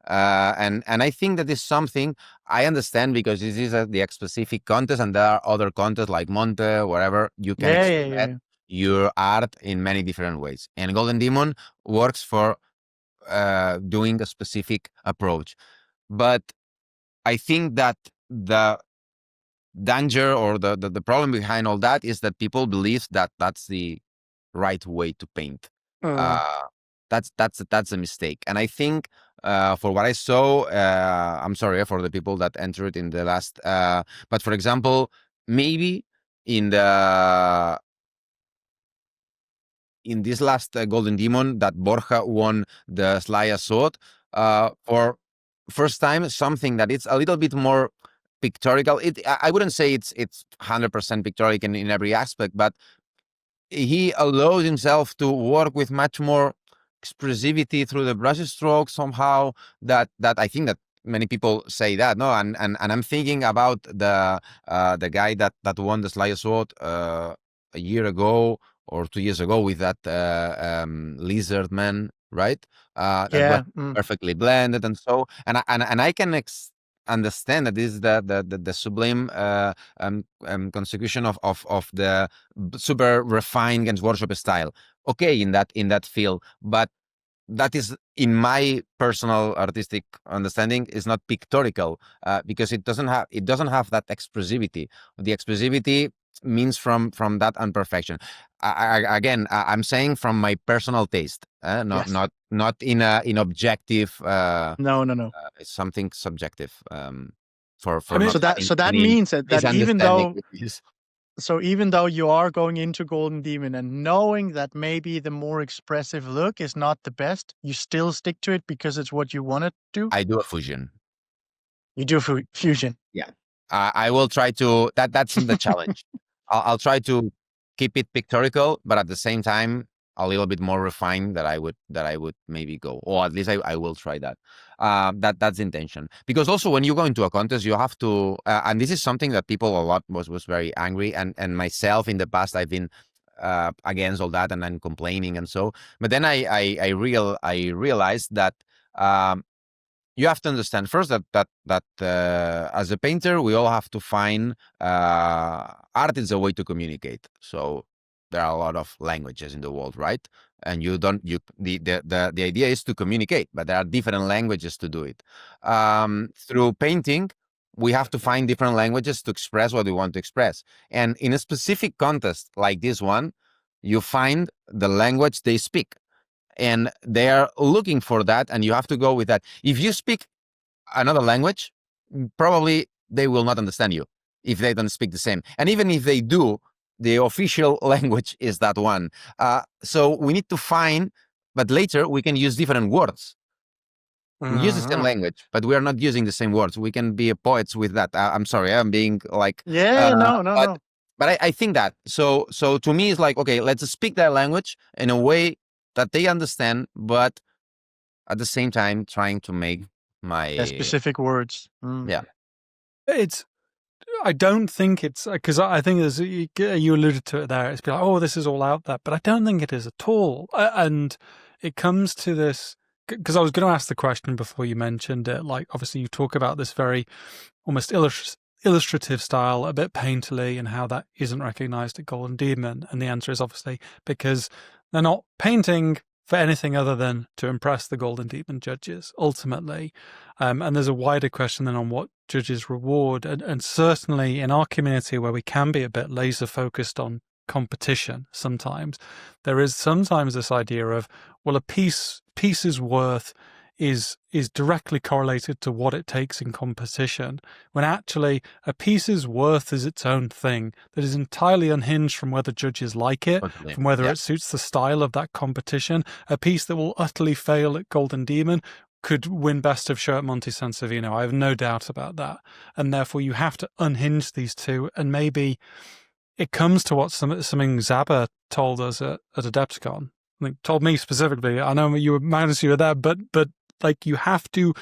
And I think that is something I understand because this is the specific contest, and there are other contests like Monte, wherever you can express your art in many different ways. And Golden Demon works for doing a specific approach. But I think that the danger or the problem behind all that is that people believe that that's the right way to paint. That's a mistake. And I think for what I saw, I'm sorry for the people that entered in the last, but for example, maybe in this last Golden Demon that Borja won the Slaya sword, for first time, something that it's a little bit more pictorial. I wouldn't say it's 100% pictorial in every aspect, but he allows himself to work with much more expressivity through the brush stroke somehow that I think that many people say that, no, and I'm thinking about the guy that won the Slayer sword a year ago or 2 years ago with that lizard man, right? That was perfectly blended and so, and I can understand that this is the sublime consecution of the super refined Games Workshop style. Okay, in that field, but that is, in my personal artistic understanding, is not pictorial because it doesn't have that expressivity. The expressivity means from that imperfection. I'm saying from my personal taste, Yes. not in objective. No. It's something subjective. For I mean, not So that having so that any means that even misunderstanding though with this. so even though you are going into Golden Demon and knowing that maybe the more expressive look is not the best, you still stick to it because it's what you want to do. I do a fusion. You do fusion. Yeah, I will try to. That's the challenge. I'll try to keep it pictorial, but at the same time a little bit more refined that I would maybe go, or at least I will try that. That's the intention. Because also when you go into a contest, you have to, and this is something that people a lot was very angry, and myself in the past I've been against all that and then complaining and so. But then I realized that. You have to understand first that as a painter, we all have to find art is a way to communicate. So there are a lot of languages in the world, right? And the idea is to communicate, but there are different languages to do it. Through painting, we have to find different languages to express what we want to express. And in a specific contest like this one, you find the language they speak, and they are looking for that, and you have to go with that. If you speak another language, probably they will not understand you if they don't speak the same. And even if they do, the official language is that one. So we need to find, but later we can use different words. We use the same language, but we are not using the same words. We can be poets with that. I'm sorry, I'm being like, Yeah, no. but I think that. So to me, it's like, okay, let's speak that language in a way that they understand, but at the same time trying to make my Specific words. Yeah. I don't think it's because I think as you alluded to it there. It's like, oh, this is all out there, but I don't think it is at all. And it comes to this because I was going to ask the question before you mentioned it. Like, obviously, you talk about this very almost illustrative style, a bit painterly, and how that isn't recognized at Golden Demon. And the answer is obviously because they're not painting for anything other than to impress the Golden Demon judges, ultimately. And there's a wider question then on what judges reward. And certainly in our community, where we can be a bit laser focused on competition sometimes, there is sometimes this idea of, well, a piece's worth is directly correlated to what it takes in competition, when actually a piece's worth is its own thing that is entirely unhinged from whether judges like it, from whether it suits the style of that competition. A piece that will utterly fail at Golden Demon could win Best of Show at Monte Sansovino. I have no doubt about that. And therefore you have to unhinge these two, and maybe it comes to what something Zaba told us at Adepticon. I think told me specifically. I know you were there, but like you have to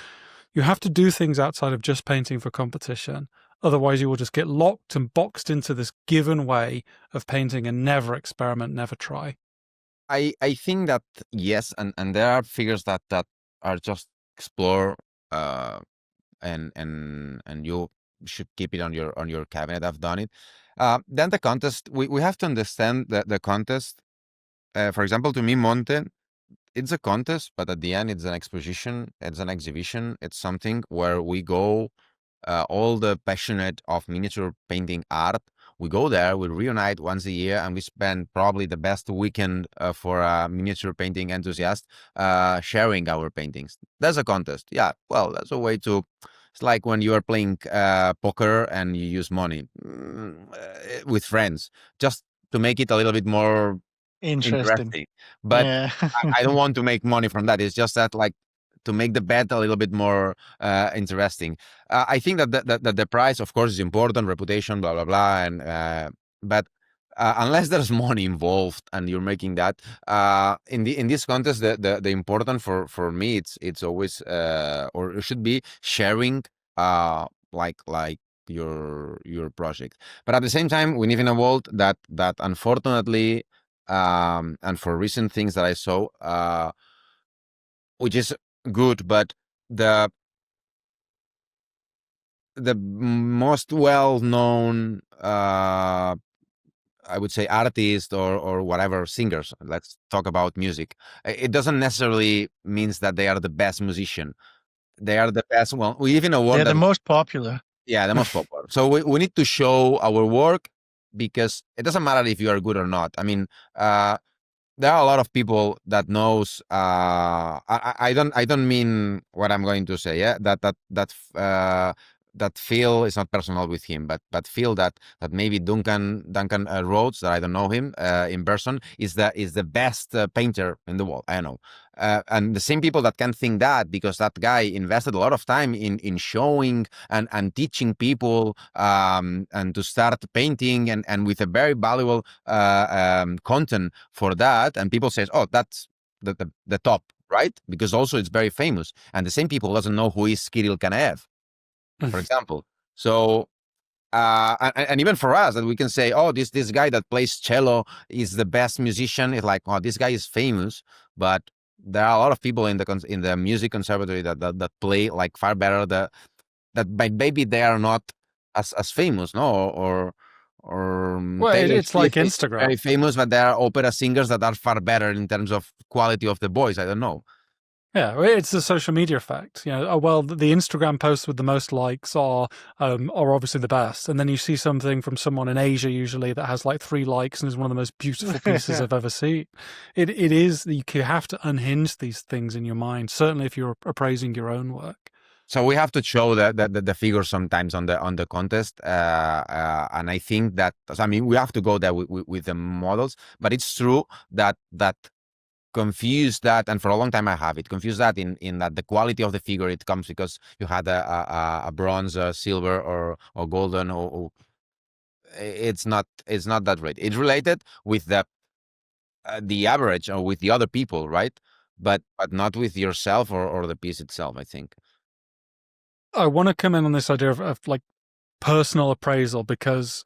do things outside of just painting for competition. Otherwise, you will just get locked and boxed into this given way of painting and never experiment, never try. I think that yes, and there are figures that are just explore, and you should keep it on your cabinet. I've done it. Then the contest, we have to understand that the contest. For example, to me, Monte, it's a contest, but at the end, it's an exposition, it's an exhibition, it's something where we go, all the passionate of miniature painting art, we go there, we reunite once a year, and we spend probably the best weekend for a miniature painting enthusiast sharing our paintings. That's a contest. Yeah, well, that's a way to... It's like when you are playing poker and you use money with friends, just to make it a little bit more interesting. But yeah. I don't want to make money from that. It's just that, like, to make the bet a little bit more interesting. I think that the price, of course, is important, reputation, blah blah blah, and but unless there's money involved and you're making that in this contest, the important for me, it's always or it should be sharing like your project. But at the same time, we live in a world that unfortunately, and for recent things that I saw, which is good, but the most well-known, I would say, artist or whatever, singers, let's talk about music, it doesn't necessarily means that they are the best musician. They are the best. Well, we live in a world They're the most popular. Yeah, the most popular. So we need to show our work, because it doesn't matter if you are good or not. I mean, there are a lot of people that knows. I don't mean what I'm going to say. Yeah, that Phil is not personal with him, but feel that maybe Duncan Rhodes, that I don't know him in person, is the best painter in the world. I don't know. And the same people that can think that, because that guy invested a lot of time in showing and teaching people, and to start painting, and with a very valuable content for that. And people says, oh, that's the top, right? Because also it's very famous. And the same people doesn't know who is Kirill Kanaev, for example. So and even for us, that we can say, oh, this guy that plays cello is the best musician. It's like, oh, this guy is famous, but there are a lot of people in the music conservatory that play like far better. That maybe they are not as famous, no, or Well, Taylor it's like Swift is very Instagram. famous, but there are opera singers that are far better in terms of quality of the voice. I don't know. Yeah, it's the social media effect. Oh, well, the Instagram posts with the most likes are obviously the best, and then you see something from someone in Asia usually that has like 3 likes and is one of the most beautiful pieces I've ever seen. It is, you have to unhinge these things in your mind. Certainly, if you're appraising your own work. So we have to show the figures sometimes on the contest, and I think that, I mean, we have to go there with the models. But it's true that confuse that, and for a long time I have it confused that in that the quality of the figure, it comes because you had a bronze, silver, or golden, or it's not that right. It's related with the average, or with the other people, right? But not with yourself, or the piece itself, I think. I want to come in on this idea of like personal appraisal, because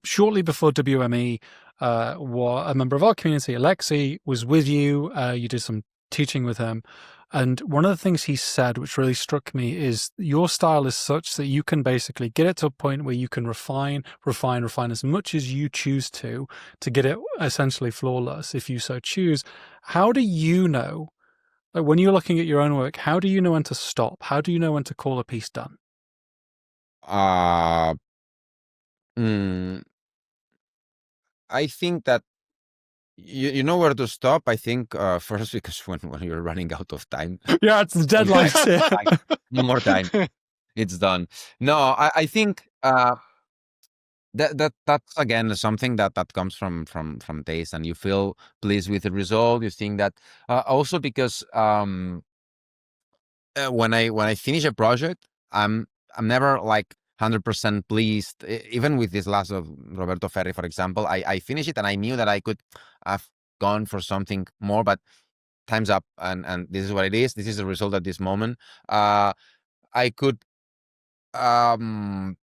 shortly before WME, a member of our community, Alexei, was with you. You did some teaching with him. And one of the things he said, which really struck me, is your style is such that you can basically get it to a point where you can refine as much as you choose to get it essentially flawless, if you so choose. How do you know, like when you're looking at your own work, how do you know when to stop? How do you know when to call a piece done? Uh, mm, I think that you know where to stop. I think first, because when you're running out of time, Yeah, it's the deadlines. like, no more time, it's done. No, I think that's again something that comes from taste, and you feel pleased with the result. You think that also because when I finish a project, I'm never like 100% pleased. Even with this last of Roberto Ferri, for example, I finished it and I knew that I could have gone for something more, but time's up, and this is what it is. This is the result at this moment. I could um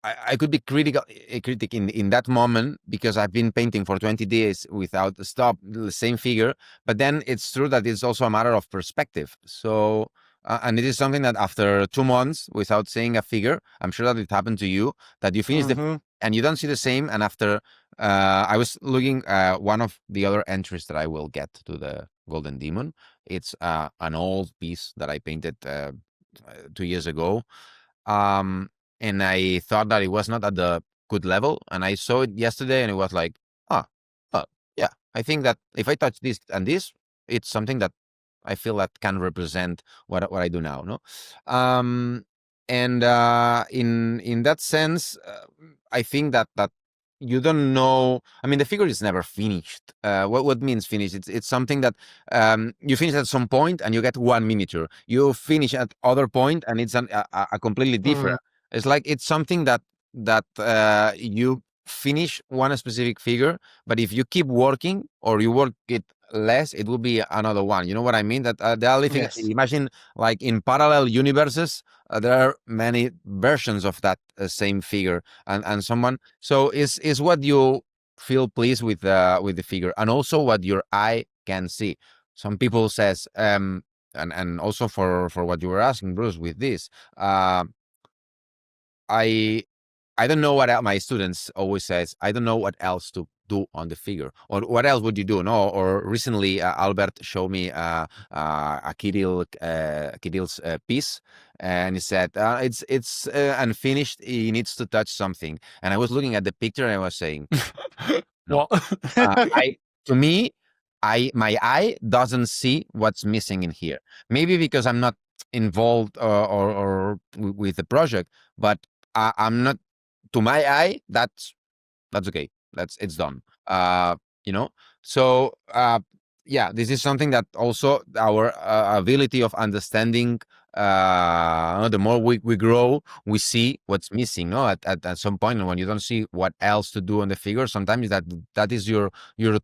I could be a critic in that moment, because I've been painting for 20 days without a stop, the same figure. But then it's true that it's also a matter of perspective. So, and it is something that after 2 months without seeing a figure, I'm sure that it happened to you, that you finish and you don't see the same. And after, I was looking, one of the other entries that I will get to the Golden Demon. It's an old piece that I painted 2 years ago. And I thought that it was not at the good level. And I saw it yesterday, and it was like, ah, yeah. I think that if I touch this and this, it's something that I feel that can represent what I do now. No, and in that sense, I think that you don't know. I mean, the figure is never finished. What means finished? It's something that you finish at some point and you get one miniature. You finish at other point and it's a completely different. It's like it's something that you finish one specific figure, but if you keep working or you work it less, it will be another one. You know what I mean? That the only thing, Yes. imagine like in parallel universes, there are many versions of that same figure, and someone. So is what you feel pleased with the figure, and also what your eye can see. Some people says, and also for what you were asking, Bruce, with this, I don't know what my students always says. I don't know what else to do on the figure, or what else would you do? No, or recently Albert showed me a Kirill's piece, and he said it's unfinished. He needs to touch something, and I was looking at the picture and I was saying, no, What? I to me, my eye doesn't see what's missing in here. Maybe because I'm not involved or with the project, but I'm not. To my eye, that's okay. It's done. You know. So yeah, this is something that also our ability of understanding. The more we grow, we see what's missing. No, at some point, and when you don't see what else to do on the figure, sometimes that is your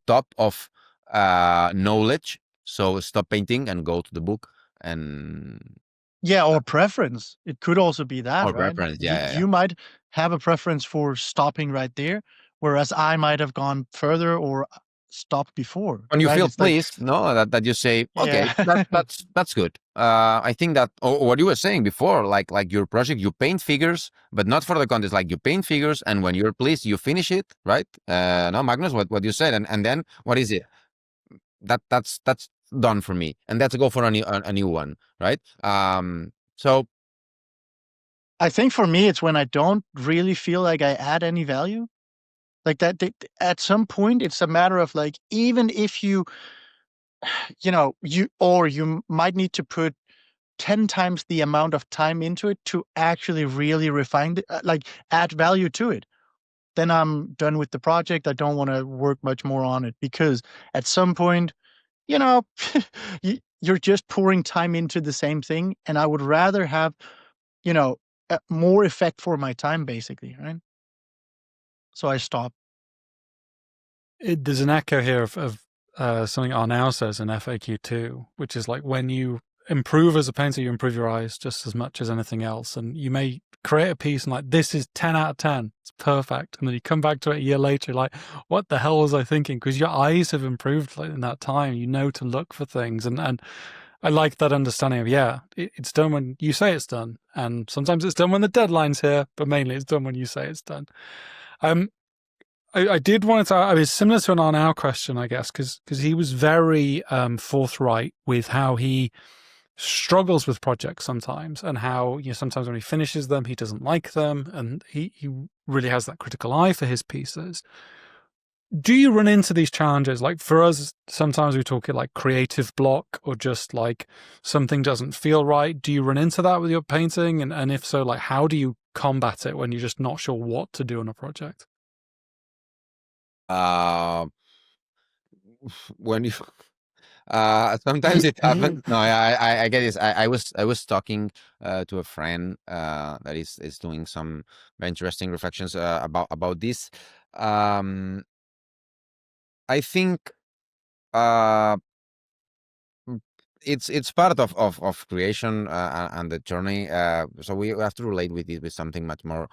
top of knowledge. So stop painting and go to the book and Yeah, or preference. It could also be that, or right? preference. You Yeah, yeah, yeah. you might have a preference for stopping right there, whereas I might have gone further or stopped before, When you right? feel It's like, pleased, no, that you say, okay, yeah. that's good. I think that what you were saying before, like your project, you paint figures, but not for the contest. Like you paint figures, and when you're pleased, you finish it, right? No, Magnus, what you said, and then what is it? That's done for me, and let's go for a new one, right? So I think for me, it's when I don't really feel like I add any value. Like at some point, it's a matter of like, even if you might need to put 10 times the amount of time into it to actually really refine it, like add value to it, then I'm done with the project. I don't want to work much more on it, because at some point, you know, you're just pouring time into the same thing. And I would rather have, more effect for my time, basically, right? So I stop. There's an echo here of something Arnau says in FAQ2, which is like when you improve as a painter, you improve your eyes just as much as anything else. And you may create a piece and like, this is 10 out of 10. It's perfect. And then you come back to it a year later, like, what the hell was I thinking? Because your eyes have improved like, in that time. You know to look for things. And I like that understanding of, yeah, it's done when you say it's done. And sometimes it's done when the deadline's here, but mainly it's done when you say it's done. I did want to. I mean, similar to an Arnau question, I guess, because he was very forthright with how he struggles with projects sometimes, and how sometimes when he finishes them, he doesn't like them, and he really has that critical eye for his pieces. Do you run into these challenges? Like for us, sometimes we talk it like creative block, or just like something doesn't feel right. Do you run into that with your painting? And if so, like how do you combat it when you're just not sure what to do on a project? uh, when you sometimes it happens. No, I get this. I was talking to a friend that is doing some very interesting reflections about this. Um, I think uh, mm, it's part of creation and the journey. So we have to relate with it with something much more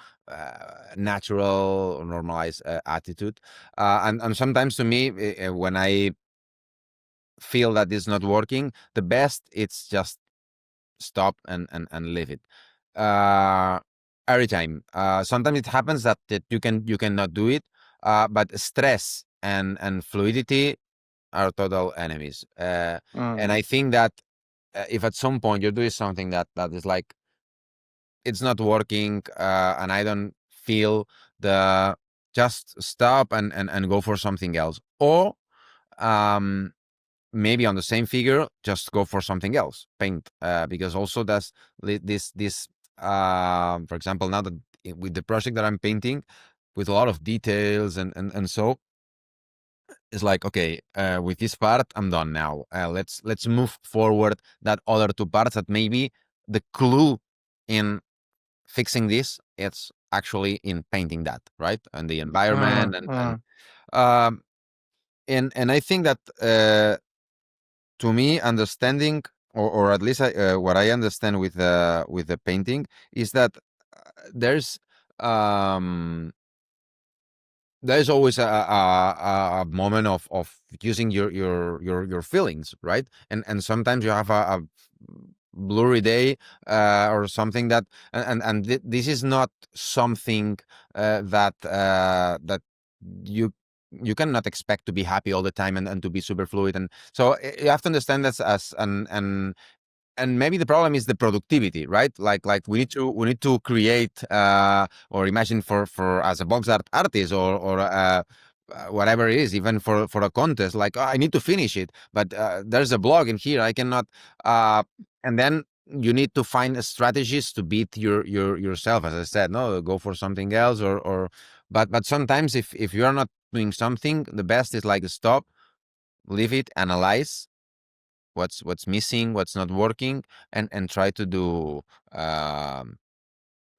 natural, normalized attitude. And sometimes to me, when I feel that it's not working, the best it's just stop and leave it. Uh, every time. Sometimes it happens that you cannot do it, but stress and fluidity are total enemies. And I think that if at some point you're doing something that is like it's not working, and I don't feel the just stop and go for something else, or um maybe on the same figure just go for something else, paint, because also that's this for example, now that with the project that I'm painting with a lot of details and so it's like, okay, with this part I'm done now, let's move forward that other two parts that maybe the clue in fixing this it's actually in painting that, right, and the environment um and I think that to me, understanding, or at least what I understand with the painting is that there's um, there's always a moment of using your feelings, right? And sometimes you have a blurry day or something that this is not something that that you you cannot expect to be happy all the time and to be super fluid. And so you have to understand this as and maybe the problem is the productivity, right? Like we need to create or imagine for as a box art artist or whatever it is, even for a contest. Like, oh, I need to finish it, but there's a blog in here. I cannot. And then you need to find strategies to beat yourself. As I said, no, go for something else or. But sometimes if you are not doing something, the best is like stop, leave it, analyze what's missing, what's not working, and try to do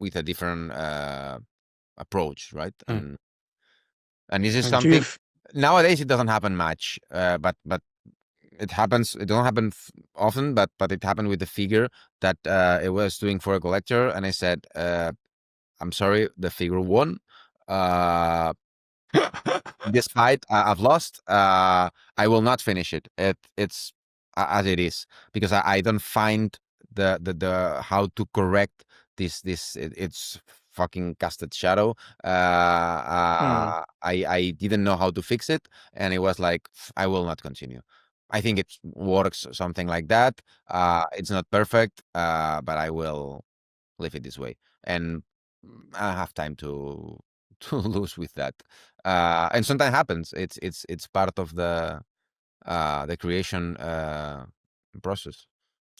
with a different approach, right? Mm. And this is Okay. something nowadays it doesn't happen much, but it happens. It don't happen often, but it happened with the figure that it was doing for a collector, and I said, I'm sorry, the figure won. This fight I've lost. I will not finish it. It's as it is because I don't find the how to correct it's fucking casted shadow. I didn't know how to fix it, and it was like I will not continue. I think it works something like that. It's not perfect, but I will leave it this way, and I have time to lose with that. And sometimes happens. It's part of the creation process.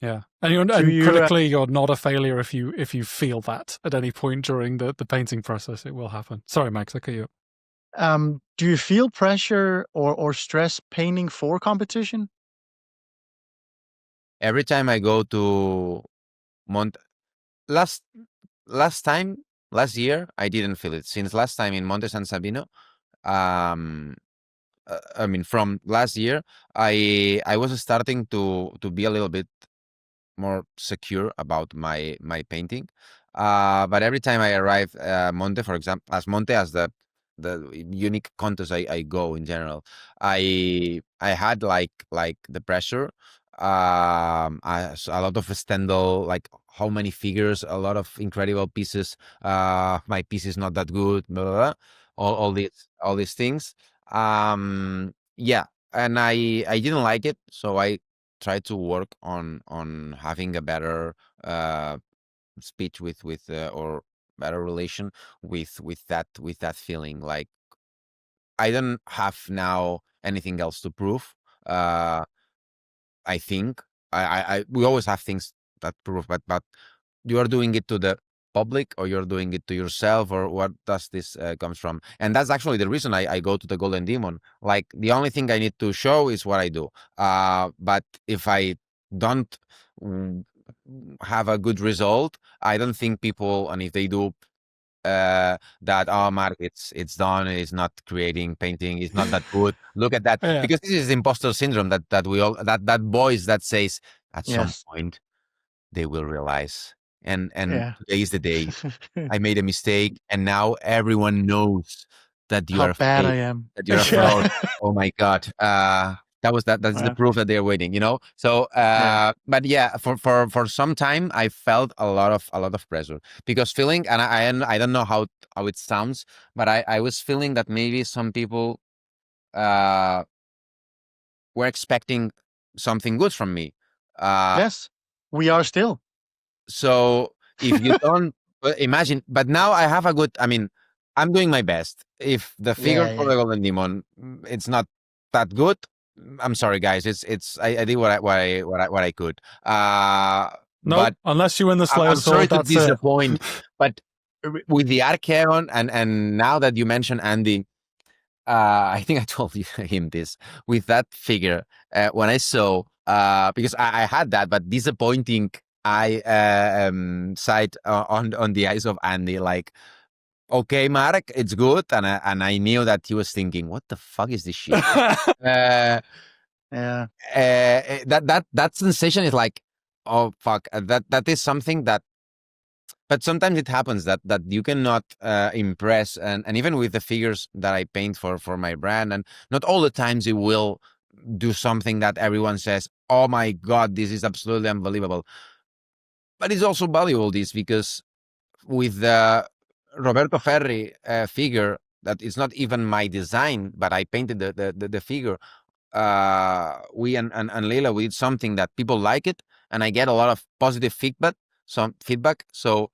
Yeah, and Do you critically, you're not a failure if you feel that at any point during the painting process. It will happen. Sorry, Max, I cut you up. do you feel pressure or stress painting for competition? Every time I go to Mont last last year, I didn't feel it. Since last time in Monte San Sabino, um, I mean, from last year, I was starting to be a little bit more secure about my painting. But every time I arrive Monte, for example, as the unique contest I go in general, I had like the pressure. A lot of Stendhal, like how many figures, a lot of incredible pieces. My piece is not that good. Blah, blah, blah. All these things. Yeah, and I didn't like it, so I try to work on having a better speech with or better relation with that feeling. Like I don't have now anything else to prove. uh I think I we always have things that prove, but you are doing it to the public or you're doing it to yourself, or what does this comes from? And that's actually the reason I go to the Golden Demon. Like the only thing I need to show is what I do. But if I don't mm, have a good result, I don't think people, and if they do that, oh, Mark, it's done, it's not creating painting, it's not that good, look at that. Yeah. Because this is imposter syndrome that we all that voice that says at some Yes. point they will realize. And Yeah. today is the day. I made a mistake, and now everyone knows that you How are bad I fake, am. that you're a Yeah. fraud. Oh my God. That's the Yeah. proof that they're waiting, you know? So Yeah. but yeah, for some time I felt a lot of pressure. Because feeling, and I don't know how it sounds, but I was feeling that maybe some people uh were expecting something good from me. Yes. We are still. So if you don't imagine, but now I have a good. I mean, I'm doing my best. If the figure Yeah. for Yeah. the Golden Demon, it's not that good. I'm sorry, guys. It's I did what I could. Nope. But Unless you win the Slayer I'm sorry sword, to that's it. disappoint. But with the Archeon, and now that you mentioned Andy, I think I told him this with that figure when I saw because I had that, but disappointing eye sight on the eyes of Andy. Like, okay, Mark, it's good, and I knew that he was thinking, what the fuck is this shit? uh, Yeah. that sensation is like, oh fuck, that is something that. But sometimes it happens that you cannot impress, and even with the figures that I paint for my brand, and not all the times it will do something that everyone says, oh my God, this is absolutely unbelievable. But it's also valuable, this, because with the Roberto Ferri figure, that it's not even my design, but I painted the figure. We and Leila, we did something that people like it, and I get a lot of positive feedback. So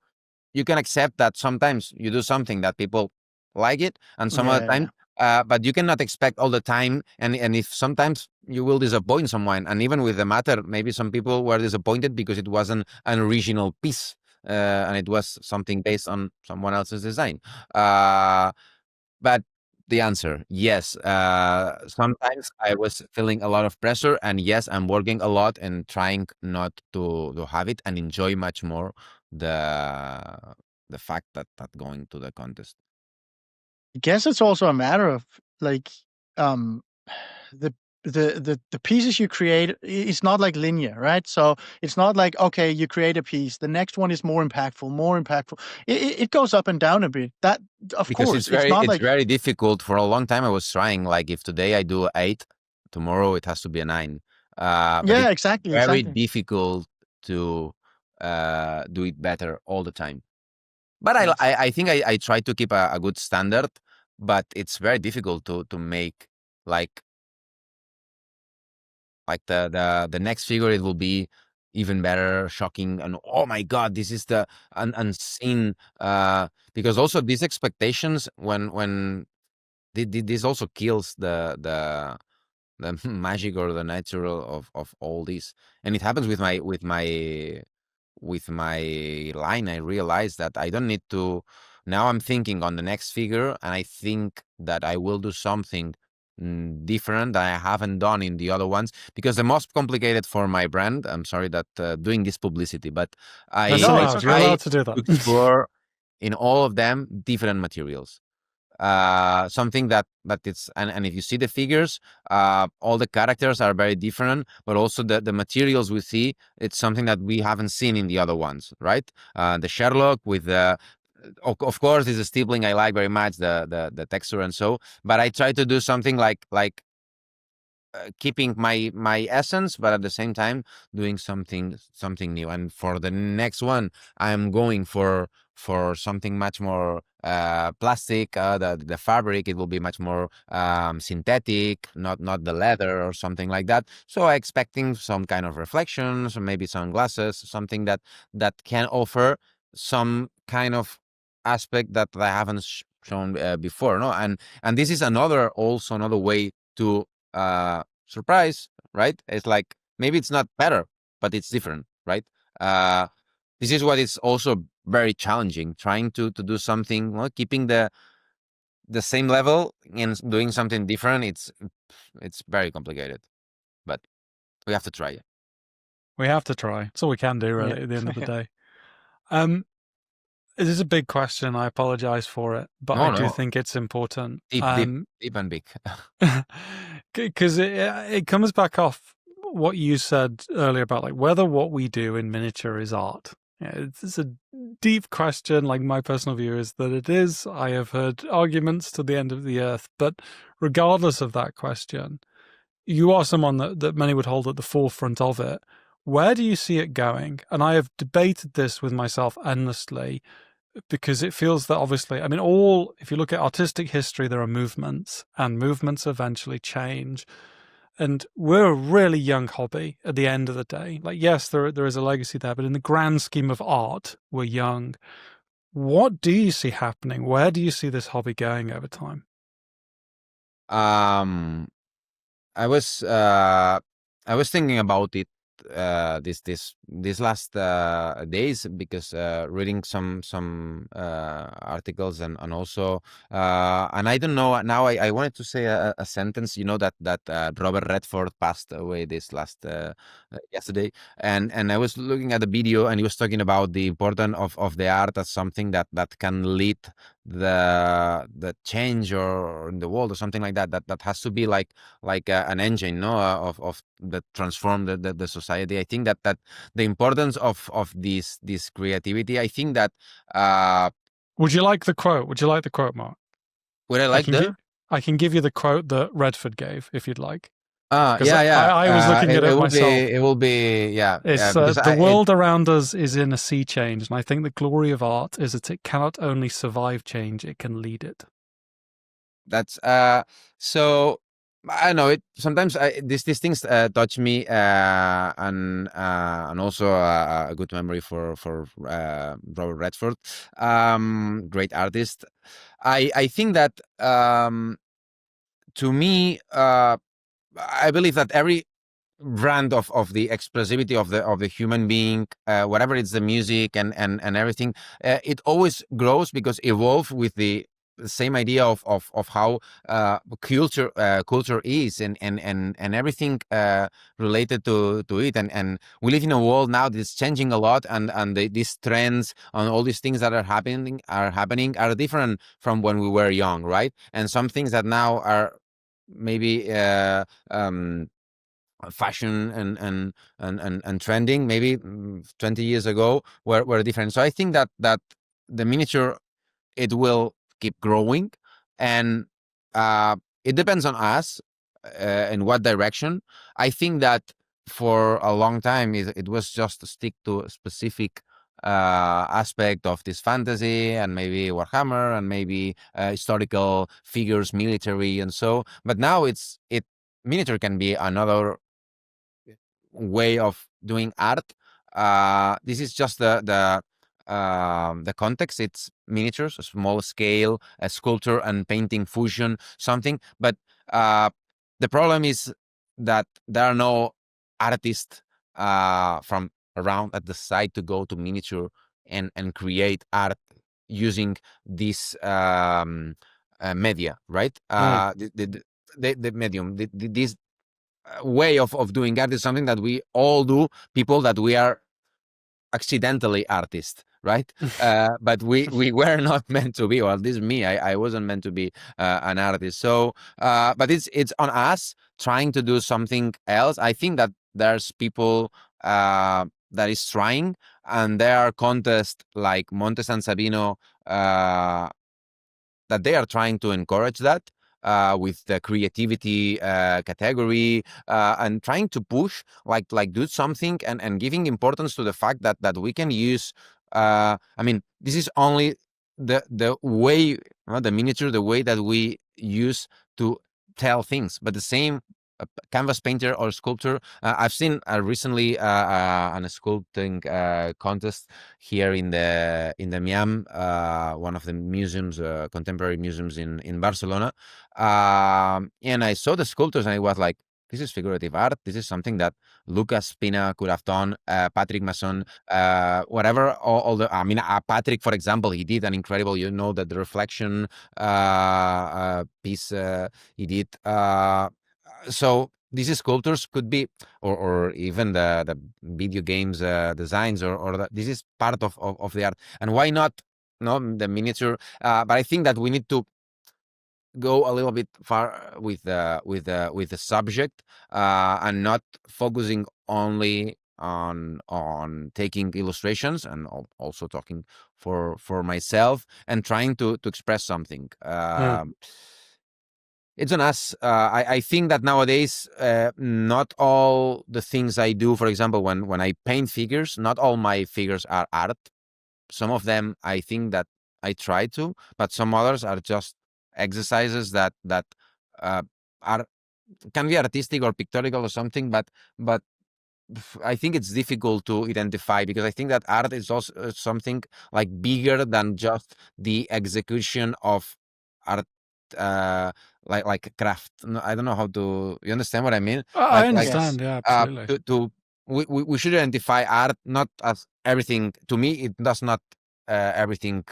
you can accept that sometimes you do something that people like it, and some other Yeah. time, but you cannot expect all the time. And if sometimes you will disappoint someone, and even with the matter, maybe some people were disappointed because it wasn't an original piece, and it was something based on someone else's design. But the answer, yes. Sometimes I was feeling a lot of pressure, and yes, I'm working a lot and trying not to have it and enjoy much more the the fact that going to the contest. I guess it's also a matter of like um the the pieces you create, it's not like linear, right? So it's not like, okay, you create a piece, the next one is more impactful. It goes up and down a bit. That, of Because course, it's not it's like, very difficult. For a long time I was trying, like, if today I do 8, tomorrow it has to be a 9. But yeah, it's very exactly. difficult to do it better all the time. But Yes. I think I try to keep a good standard, but it's very difficult to make like the next figure. It will be even better, shocking, and oh my god, this is the unseen. Because also these expectations, when this also kills the magic or the natural of all this. And it happens with my line. I realized that I don't need to. Now I'm thinking on the next figure, and I think that I will do something different that I haven't done in the other ones, because the most complicated for my brand, I'm sorry that doing this publicity, but That's No, I it's allowed. You're okay. try allowed to do to that. explore in all of them different materials. Something that it's, and if you see the figures, all the characters are very different, but also the materials we see, it's something that we haven't seen in the other ones, right? The Sherlock with the of course, this is stippling I like very much, the texture and so, but I try to do something like keeping my essence, but at the same time doing something new. And for the next one, I'm going for something much more plastic. The fabric, it will be much more synthetic, not the leather or something like that. So I expecting some kind of reflections, or maybe sunglasses, something that can offer some kind of aspect that I haven't shown before. No, and this is another way to surprise, right? It's like, maybe it's not better, but it's different, right? Uh, this is what is also very challenging, trying to do something, well, keeping the same level and doing something different. It's very complicated, but we have to try it. We have to try. It's all we can do, Yeah. really, at the end of the day. It is a big question. I apologize for it, but I No, do no, think it's important. deep and big. Because it comes back off what you said earlier about like whether what we do in miniature is art. Yeah, it's a deep question. Like, my personal view is that it is. I have heard arguments to the end of the earth, but regardless of that question, you are someone that many would hold at the forefront of it. Where do you see it going? And I have debated this with myself endlessly, because it feels that, obviously, I mean, if you look at artistic history, there are movements, and movements eventually change. And we're a really young hobby at the end of the day. Like, yes, there is a legacy there, but in the grand scheme of art, we're young. What do you see happening? Where do you see this hobby going over time? um I was thinking about it this last days, because reading some articles, and also and I don't know now. I wanted to say a sentence. You know that Robert Redford passed away this last yesterday, and I was looking at the video, and he was talking about the importance of the art as something that can lead the change or in the world, or something like that. That has to be like an engine, no, of that transform the society. I think that the importance of this creativity. I think that Would you like the quote? Would you like the quote, Mark? would I like I can give you the quote that Redford gave, if you'd like. Because yeah, I was looking at it myself. It will be yeah, It's because the world around us is in a sea change, and I think the glory of art is that it cannot only survive change, it can lead it. That's so I don't know it sometimes these things touch me and also a good memory for Robert Redford, great artist. I think that to me I believe that every brand of the expressivity of the human being, whatever it's the music and everything, it always grows because evolve with the same idea of how culture is and everything related to it, and we live in a world now that's changing a lot, and these trends and all these things that are different from when we were young, right? And some things that now are maybe um fashion and trending maybe 20 years ago were different. So I think that the miniature, it will keep growing, and uh, it depends on us in what direction. I think that for a long time it was just to stick to a specific aspect of this fantasy and maybe Warhammer and maybe historical figures, military, and so. But now it miniature can be another way of doing art. This is just the context. It's miniatures, a small scale, a sculpture and painting fusion, something. But uh, the problem is that there are no artists from around at the side to go to miniature and create art using this media, right? Right. The medium, this way of doing art is something that we all do. People that we are accidentally artists, right? But we were not meant to be, or at least me, I wasn't meant to be an artist. So but it's on us trying to do something else. I think that there's people that is trying, and there are contests like Monte San Sabino uh, that they are trying to encourage that with the creativity category, and trying to push like do something and giving importance to the fact that we can use. I mean, this is only the way, the miniature, the way that we use to tell things, but the same. Canvas painter or sculptor. I've seen recently an sculpting contest here in the Miam, one of the museums, contemporary museums in Barcelona. And I saw the sculptures, and I was like, this is figurative art. This is something that Lucas Pina could have done, Patrick Masson, whatever. All the, I mean, Patrick, for example, he did an incredible, that the reflection piece he did. So these sculptures could be, or even the video games designs, this is part of the art. And why not the miniature? But I think that we need to go a little bit far with the subject, and not focusing only on taking illustrations, and also talking for myself and trying to express something. Right. It's on us. I think that nowadays, not all the things I do, for example, when I paint figures, not all my figures are art. Some of them I think that I try to, but some others are just exercises that uh, are can be artistic or pictorial or something, but I think it's difficult to identify, because I think that art is also something like bigger than just the execution of art, uh, like craft. No, I don't know how to. You understand what I mean? I Like Yes. understand. Yeah, absolutely. to we should identify art not as everything. To me, it does not everything.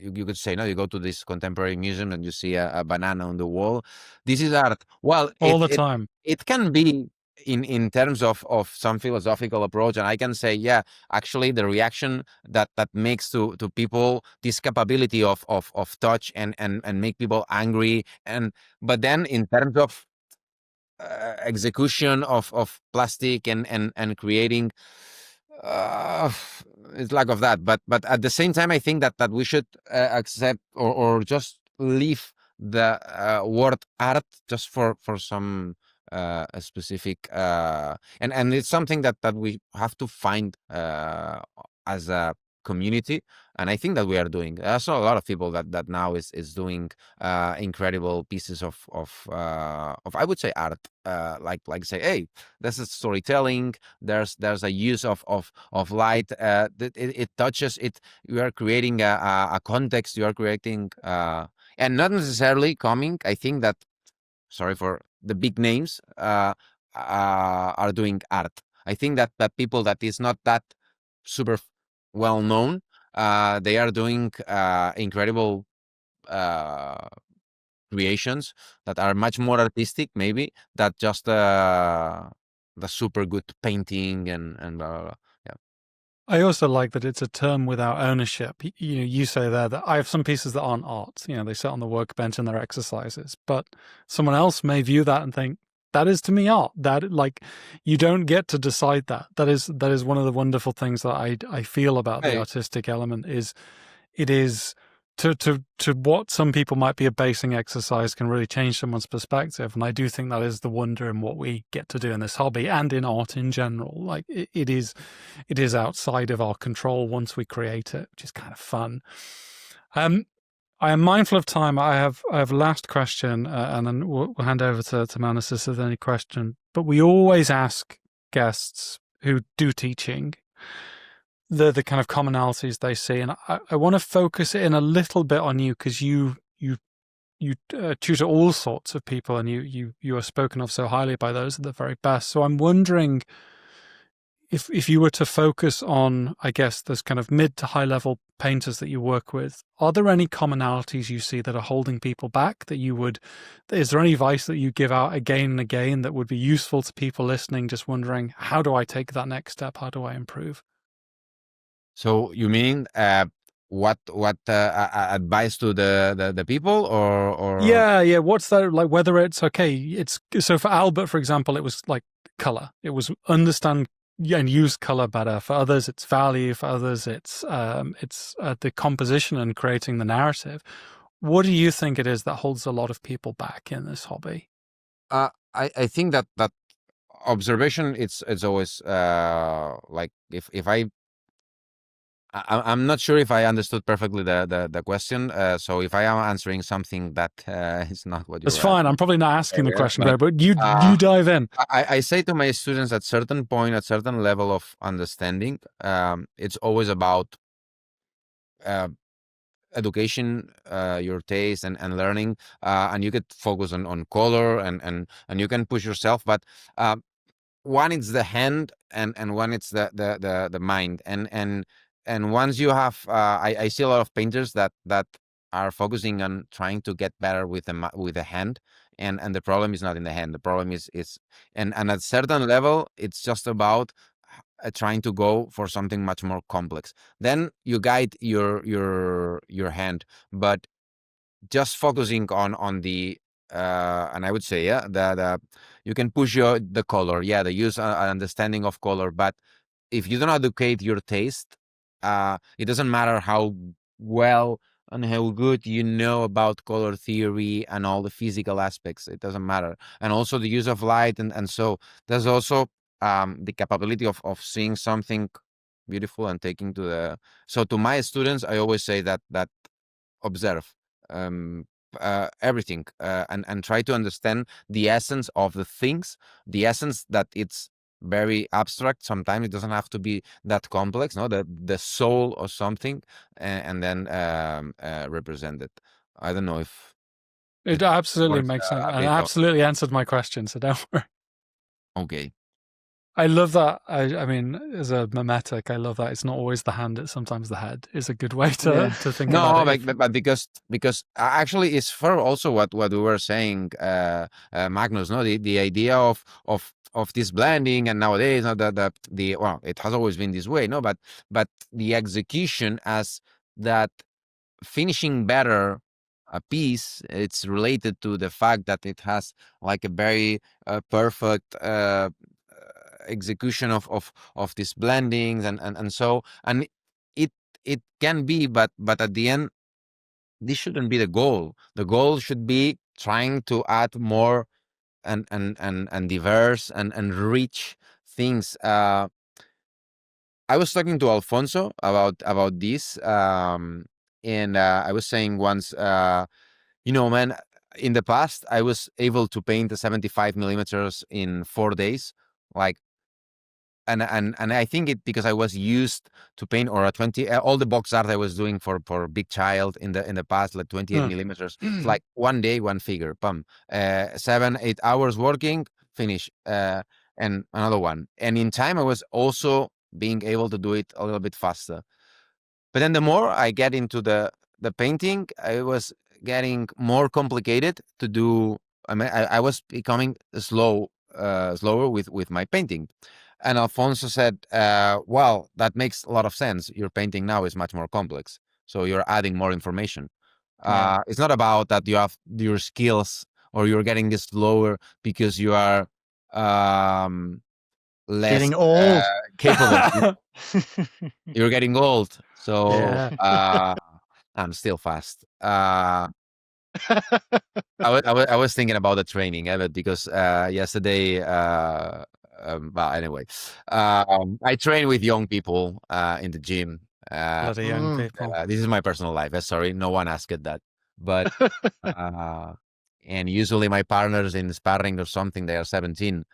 You could say, no. You go to this contemporary museum and you see a banana on the wall. This is art. Well, All it the it time. it can be in terms of some philosophical approach, and I can say, yeah, actually the reaction that makes to people, this capability of touch and make people angry, and but then in terms of execution of plastic and creating, uh, it's lack of that. But at the same time, I think that we should accept, or just leave the word art just for some a specific, and it's something that we have to find as a community, and I think that we are doing. I saw a lot of people that now is doing incredible pieces of I would say art, like say, hey, this is storytelling. There's a use of light. It touches it. You are creating a context. You are creating and not necessarily coming. I think that, sorry for the big names, are doing art. I think that people that is not that super well known, they are doing incredible uh, creations that are much more artistic, maybe, that just the super good painting and blah, blah, blah. Yeah. I also like that it's a term without ownership. You know, you say there that I have some pieces that aren't art. You know, they sit on the workbench and they're exercises, but someone else may view that and think that is to me art. That, like, you don't get to decide that. That is one of the wonderful things that I feel about the Hey. artistic element is it is to what some people might be a basing exercise can really change someone's perspective. And I do think that is the wonder in what we get to do in this hobby and in art in general. Like it is outside of our control once we create it, which is kind of fun. I am mindful of time. I have last question, and then we'll hand over to Manus if there's any question. But we always ask guests who do teaching the kind of commonalities they see, and I want to focus in a little bit on you because you tutor all sorts of people, and you are spoken of so highly by those at the very best. So I'm wondering if you were to focus on, I guess, those kind of mid to high level painters that you work with, are there any commonalities you see that are holding people back that you would, is there any advice that you give out again and again that would be useful to people listening, just wondering, how do I take that next step? How do I improve? So you mean what advice to the people or Yeah. What's that like? Whether it's okay, it's so for Albert, for example, it was like color. It was understand and use color better. For others, it's value. For others, it's the composition and creating the narrative. What do you think it is that holds a lot of people back in this hobby? I think that observation, it's always like if I'm not sure if I understood perfectly the question. So if I am answering something that is not what you That's were fine. I'm probably not asking the asking, question, but you dive in. I say to my students at certain point, at certain level of understanding, it's always about uh, education, your taste and learning, and you could focus on color and you can push yourself, but one it's the hand and one it's the mind and once you have I see a lot of painters that are focusing on trying to get better with with the hand, and the problem is not in the hand. The problem is and at certain level it's just about trying to go for something much more complex. Then you guide your hand, but just focusing on the and I would say, yeah, the you can push the color, yeah, the use understanding of color, but if you don't educate your taste, it doesn't matter how well and how good you know about color theory and all the physical aspects. It doesn't matter, and also the use of light, and so there's also the capability of seeing something beautiful and taking to the. So to my students, I always say that observe um, everything, and try to understand the essence of the things, the essence that it's very abstract. Sometimes it doesn't have to be that complex, no, the soul or something, and then represent it. I don't know if It it absolutely works makes sense, a and bit absolutely answered my question. So don't worry. okay. I love that. I mean, as a mimetic, I love that. It's not always the hand; it's sometimes the head. Is a good way Yeah. to think No, about it. but because actually it's for also what we were saying, Magnus. No, the idea of this blending, and nowadays, no, the well, it has always been this way. No, but the execution as that finishing better a piece, it's related to the fact that it has like a very perfect execution of these blendings and so and it it can be, but at the end this shouldn't be the goal. The goal should be trying to add more and diverse and rich things. I was talking to Alfonso about this, and I was saying once, man, in the past I was able to paint the 75 millimeters in 4 days, like, and I think it because I was used to paint or a 20 all the box art I was doing for Big Child in the past, like 28 millimeters. It's like one day, one figure, bum, 7-8 hours working, finish, and another one. And in time, I was also being able to do it a little bit faster. But then the more I get into the painting, I was getting more complicated to do. I mean, I was becoming slower with my painting. And Alfonso said, "Well, that makes a lot of sense. Your painting now is much more complex, so you're adding more information. Yeah. It's not about that you have your skills or you're getting this slower because you are less Getting old. capable. You're getting old, so Yeah. I'm still fast. I was thinking about the training of it because yesterday, well, anyway, I train with young people in the gym. Bloody young Mm. people. This is my personal life. Sorry, no one asked that, but uh, and usually my partners in sparring or something, they are 17,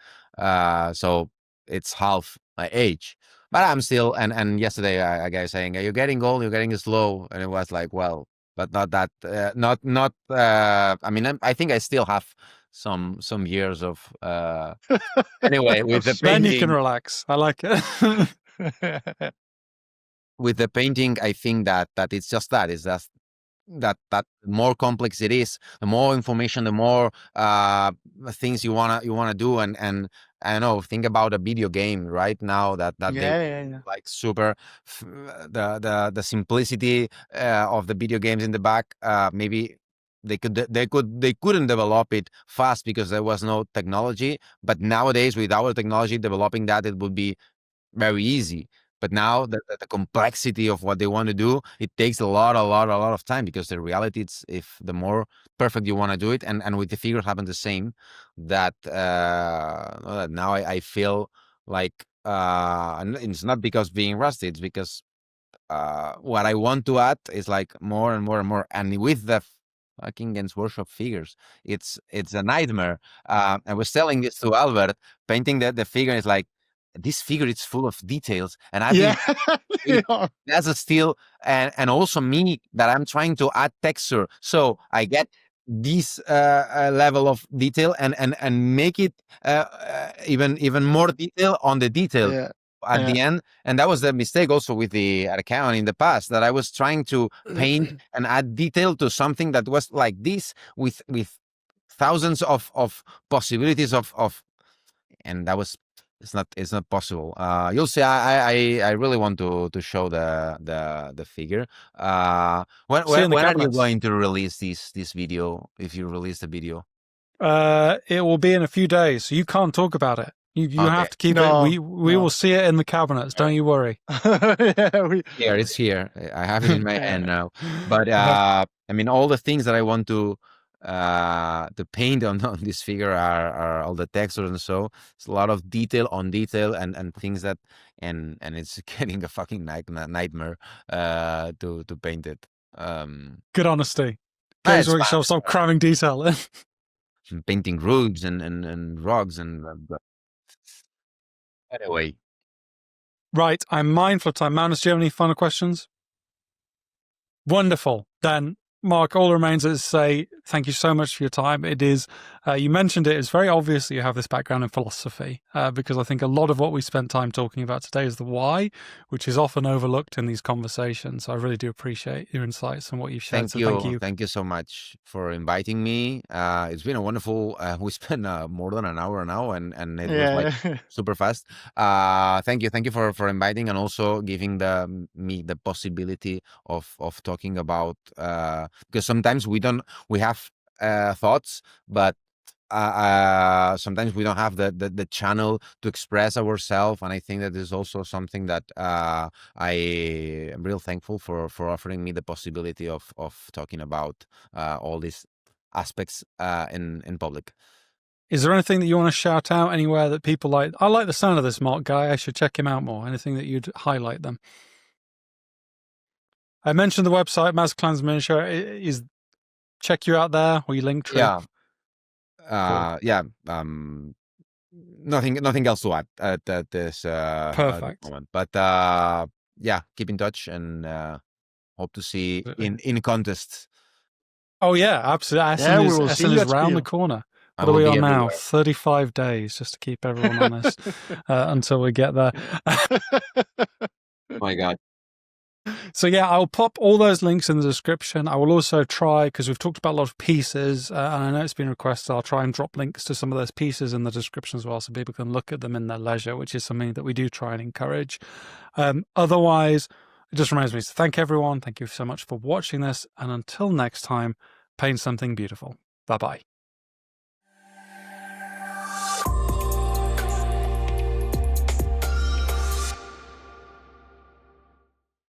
so it's half my age. But I'm still, and yesterday a guy saying, "Are you getting old? You're getting slow," and it was like, well, but not that, not. I mean, I think I still have some years of. Anyway, with the Then you can painting, relax. I like it. I think that it's just that is that the more complex it is, the more information, the more things you wanna do, and I don't know. Think about a video game right now that they Yeah, yeah, yeah. like super the simplicity of the video games in the back. Maybe they couldn't develop it fast because there was no technology. But nowadays, with our technology developing that, it would be very easy. But now the complexity of what they want to do, it takes a lot of time because the reality it's if the more perfect you want to do it, and with the figure happen the same, that now I feel like and it's not because being rusty, it's because what I want to add is like more and more and more. And with the fucking Games Workshop figures, it's a nightmare. I was telling this to Albert, painting the figure is like this figure is full of details, and I've Yeah, been they it are. as a steel, and also me that I'm trying to add texture, so I get this level of detail and make it even more detail on the detail Yeah, at yeah. the end. And that was the mistake also with the account in the past, that I was trying to paint and add detail to something that was like this with thousands of possibilities of and that was it's not possible. You'll see. I really want to show the figure. When See you in the when are you cabinets. going to release this video? If you release the video, It will be in a few days, so you can't talk about it. You okay. have to keep it. No, We will no. see it in the cabinets. Don't you worry. Yeah, Here, it's here. I have it in my hand now. But Yeah. I mean, all the things that I want to paint on this figure are all the textures, and so it's a lot of detail on detail and things that and it's getting a fucking nightmare to paint it. Good honesty. Games It's fun. Workshop, stop cramming detail in. Painting roofs and rugs and but anyway. Right, I'm mindful of time. Magnus, do you have any final questions? Wonderful. Then, Mark, all remains is to say thank you so much for your time. It is, you mentioned it, it's very obvious that you have this background in philosophy, because I think a lot of what we spent time talking about today is the why, which is often overlooked in these conversations. So I really do appreciate your insights and what you've shared. Thank So you. thank you. Thank you so much for inviting me. It's been a wonderful, we spent more than an hour now and it was like yeah. super fast. Thank you. Thank you for inviting and also giving me the possibility of talking about, because sometimes we have thoughts, but sometimes we don't have the channel to express ourselves, and I think that is also something that I am real thankful for offering me the possibility of talking about all these aspects in public. Is there anything that you want to shout out anywhere that people like? I like the sound of this Marc guy. I should check him out more. Anything that you'd highlight them? I mentioned the website, Masclans Miniature. Is check you out there, or you link tree. Yeah. Cool. Yeah. Nothing else to add at this Perfect moment. But yeah, keep in touch and hope to see Absolutely. in contests. Oh yeah, absolutely. Yeah, we will see Essen you is at round the Spiel. corner. I What are will we be on now? everywhere. 35 days, just to keep everyone honest, until we get there. Oh my God. So yeah, I'll pop all those links in the description. I will also try, because we've talked about a lot of pieces, and I know it's been requested, I'll try and drop links to some of those pieces in the description as well, so people can look at them in their leisure, which is something that we do try and encourage. Otherwise, it just reminds me to thank everyone. Thank you so much for watching this, and until next time, paint something beautiful. Bye-bye.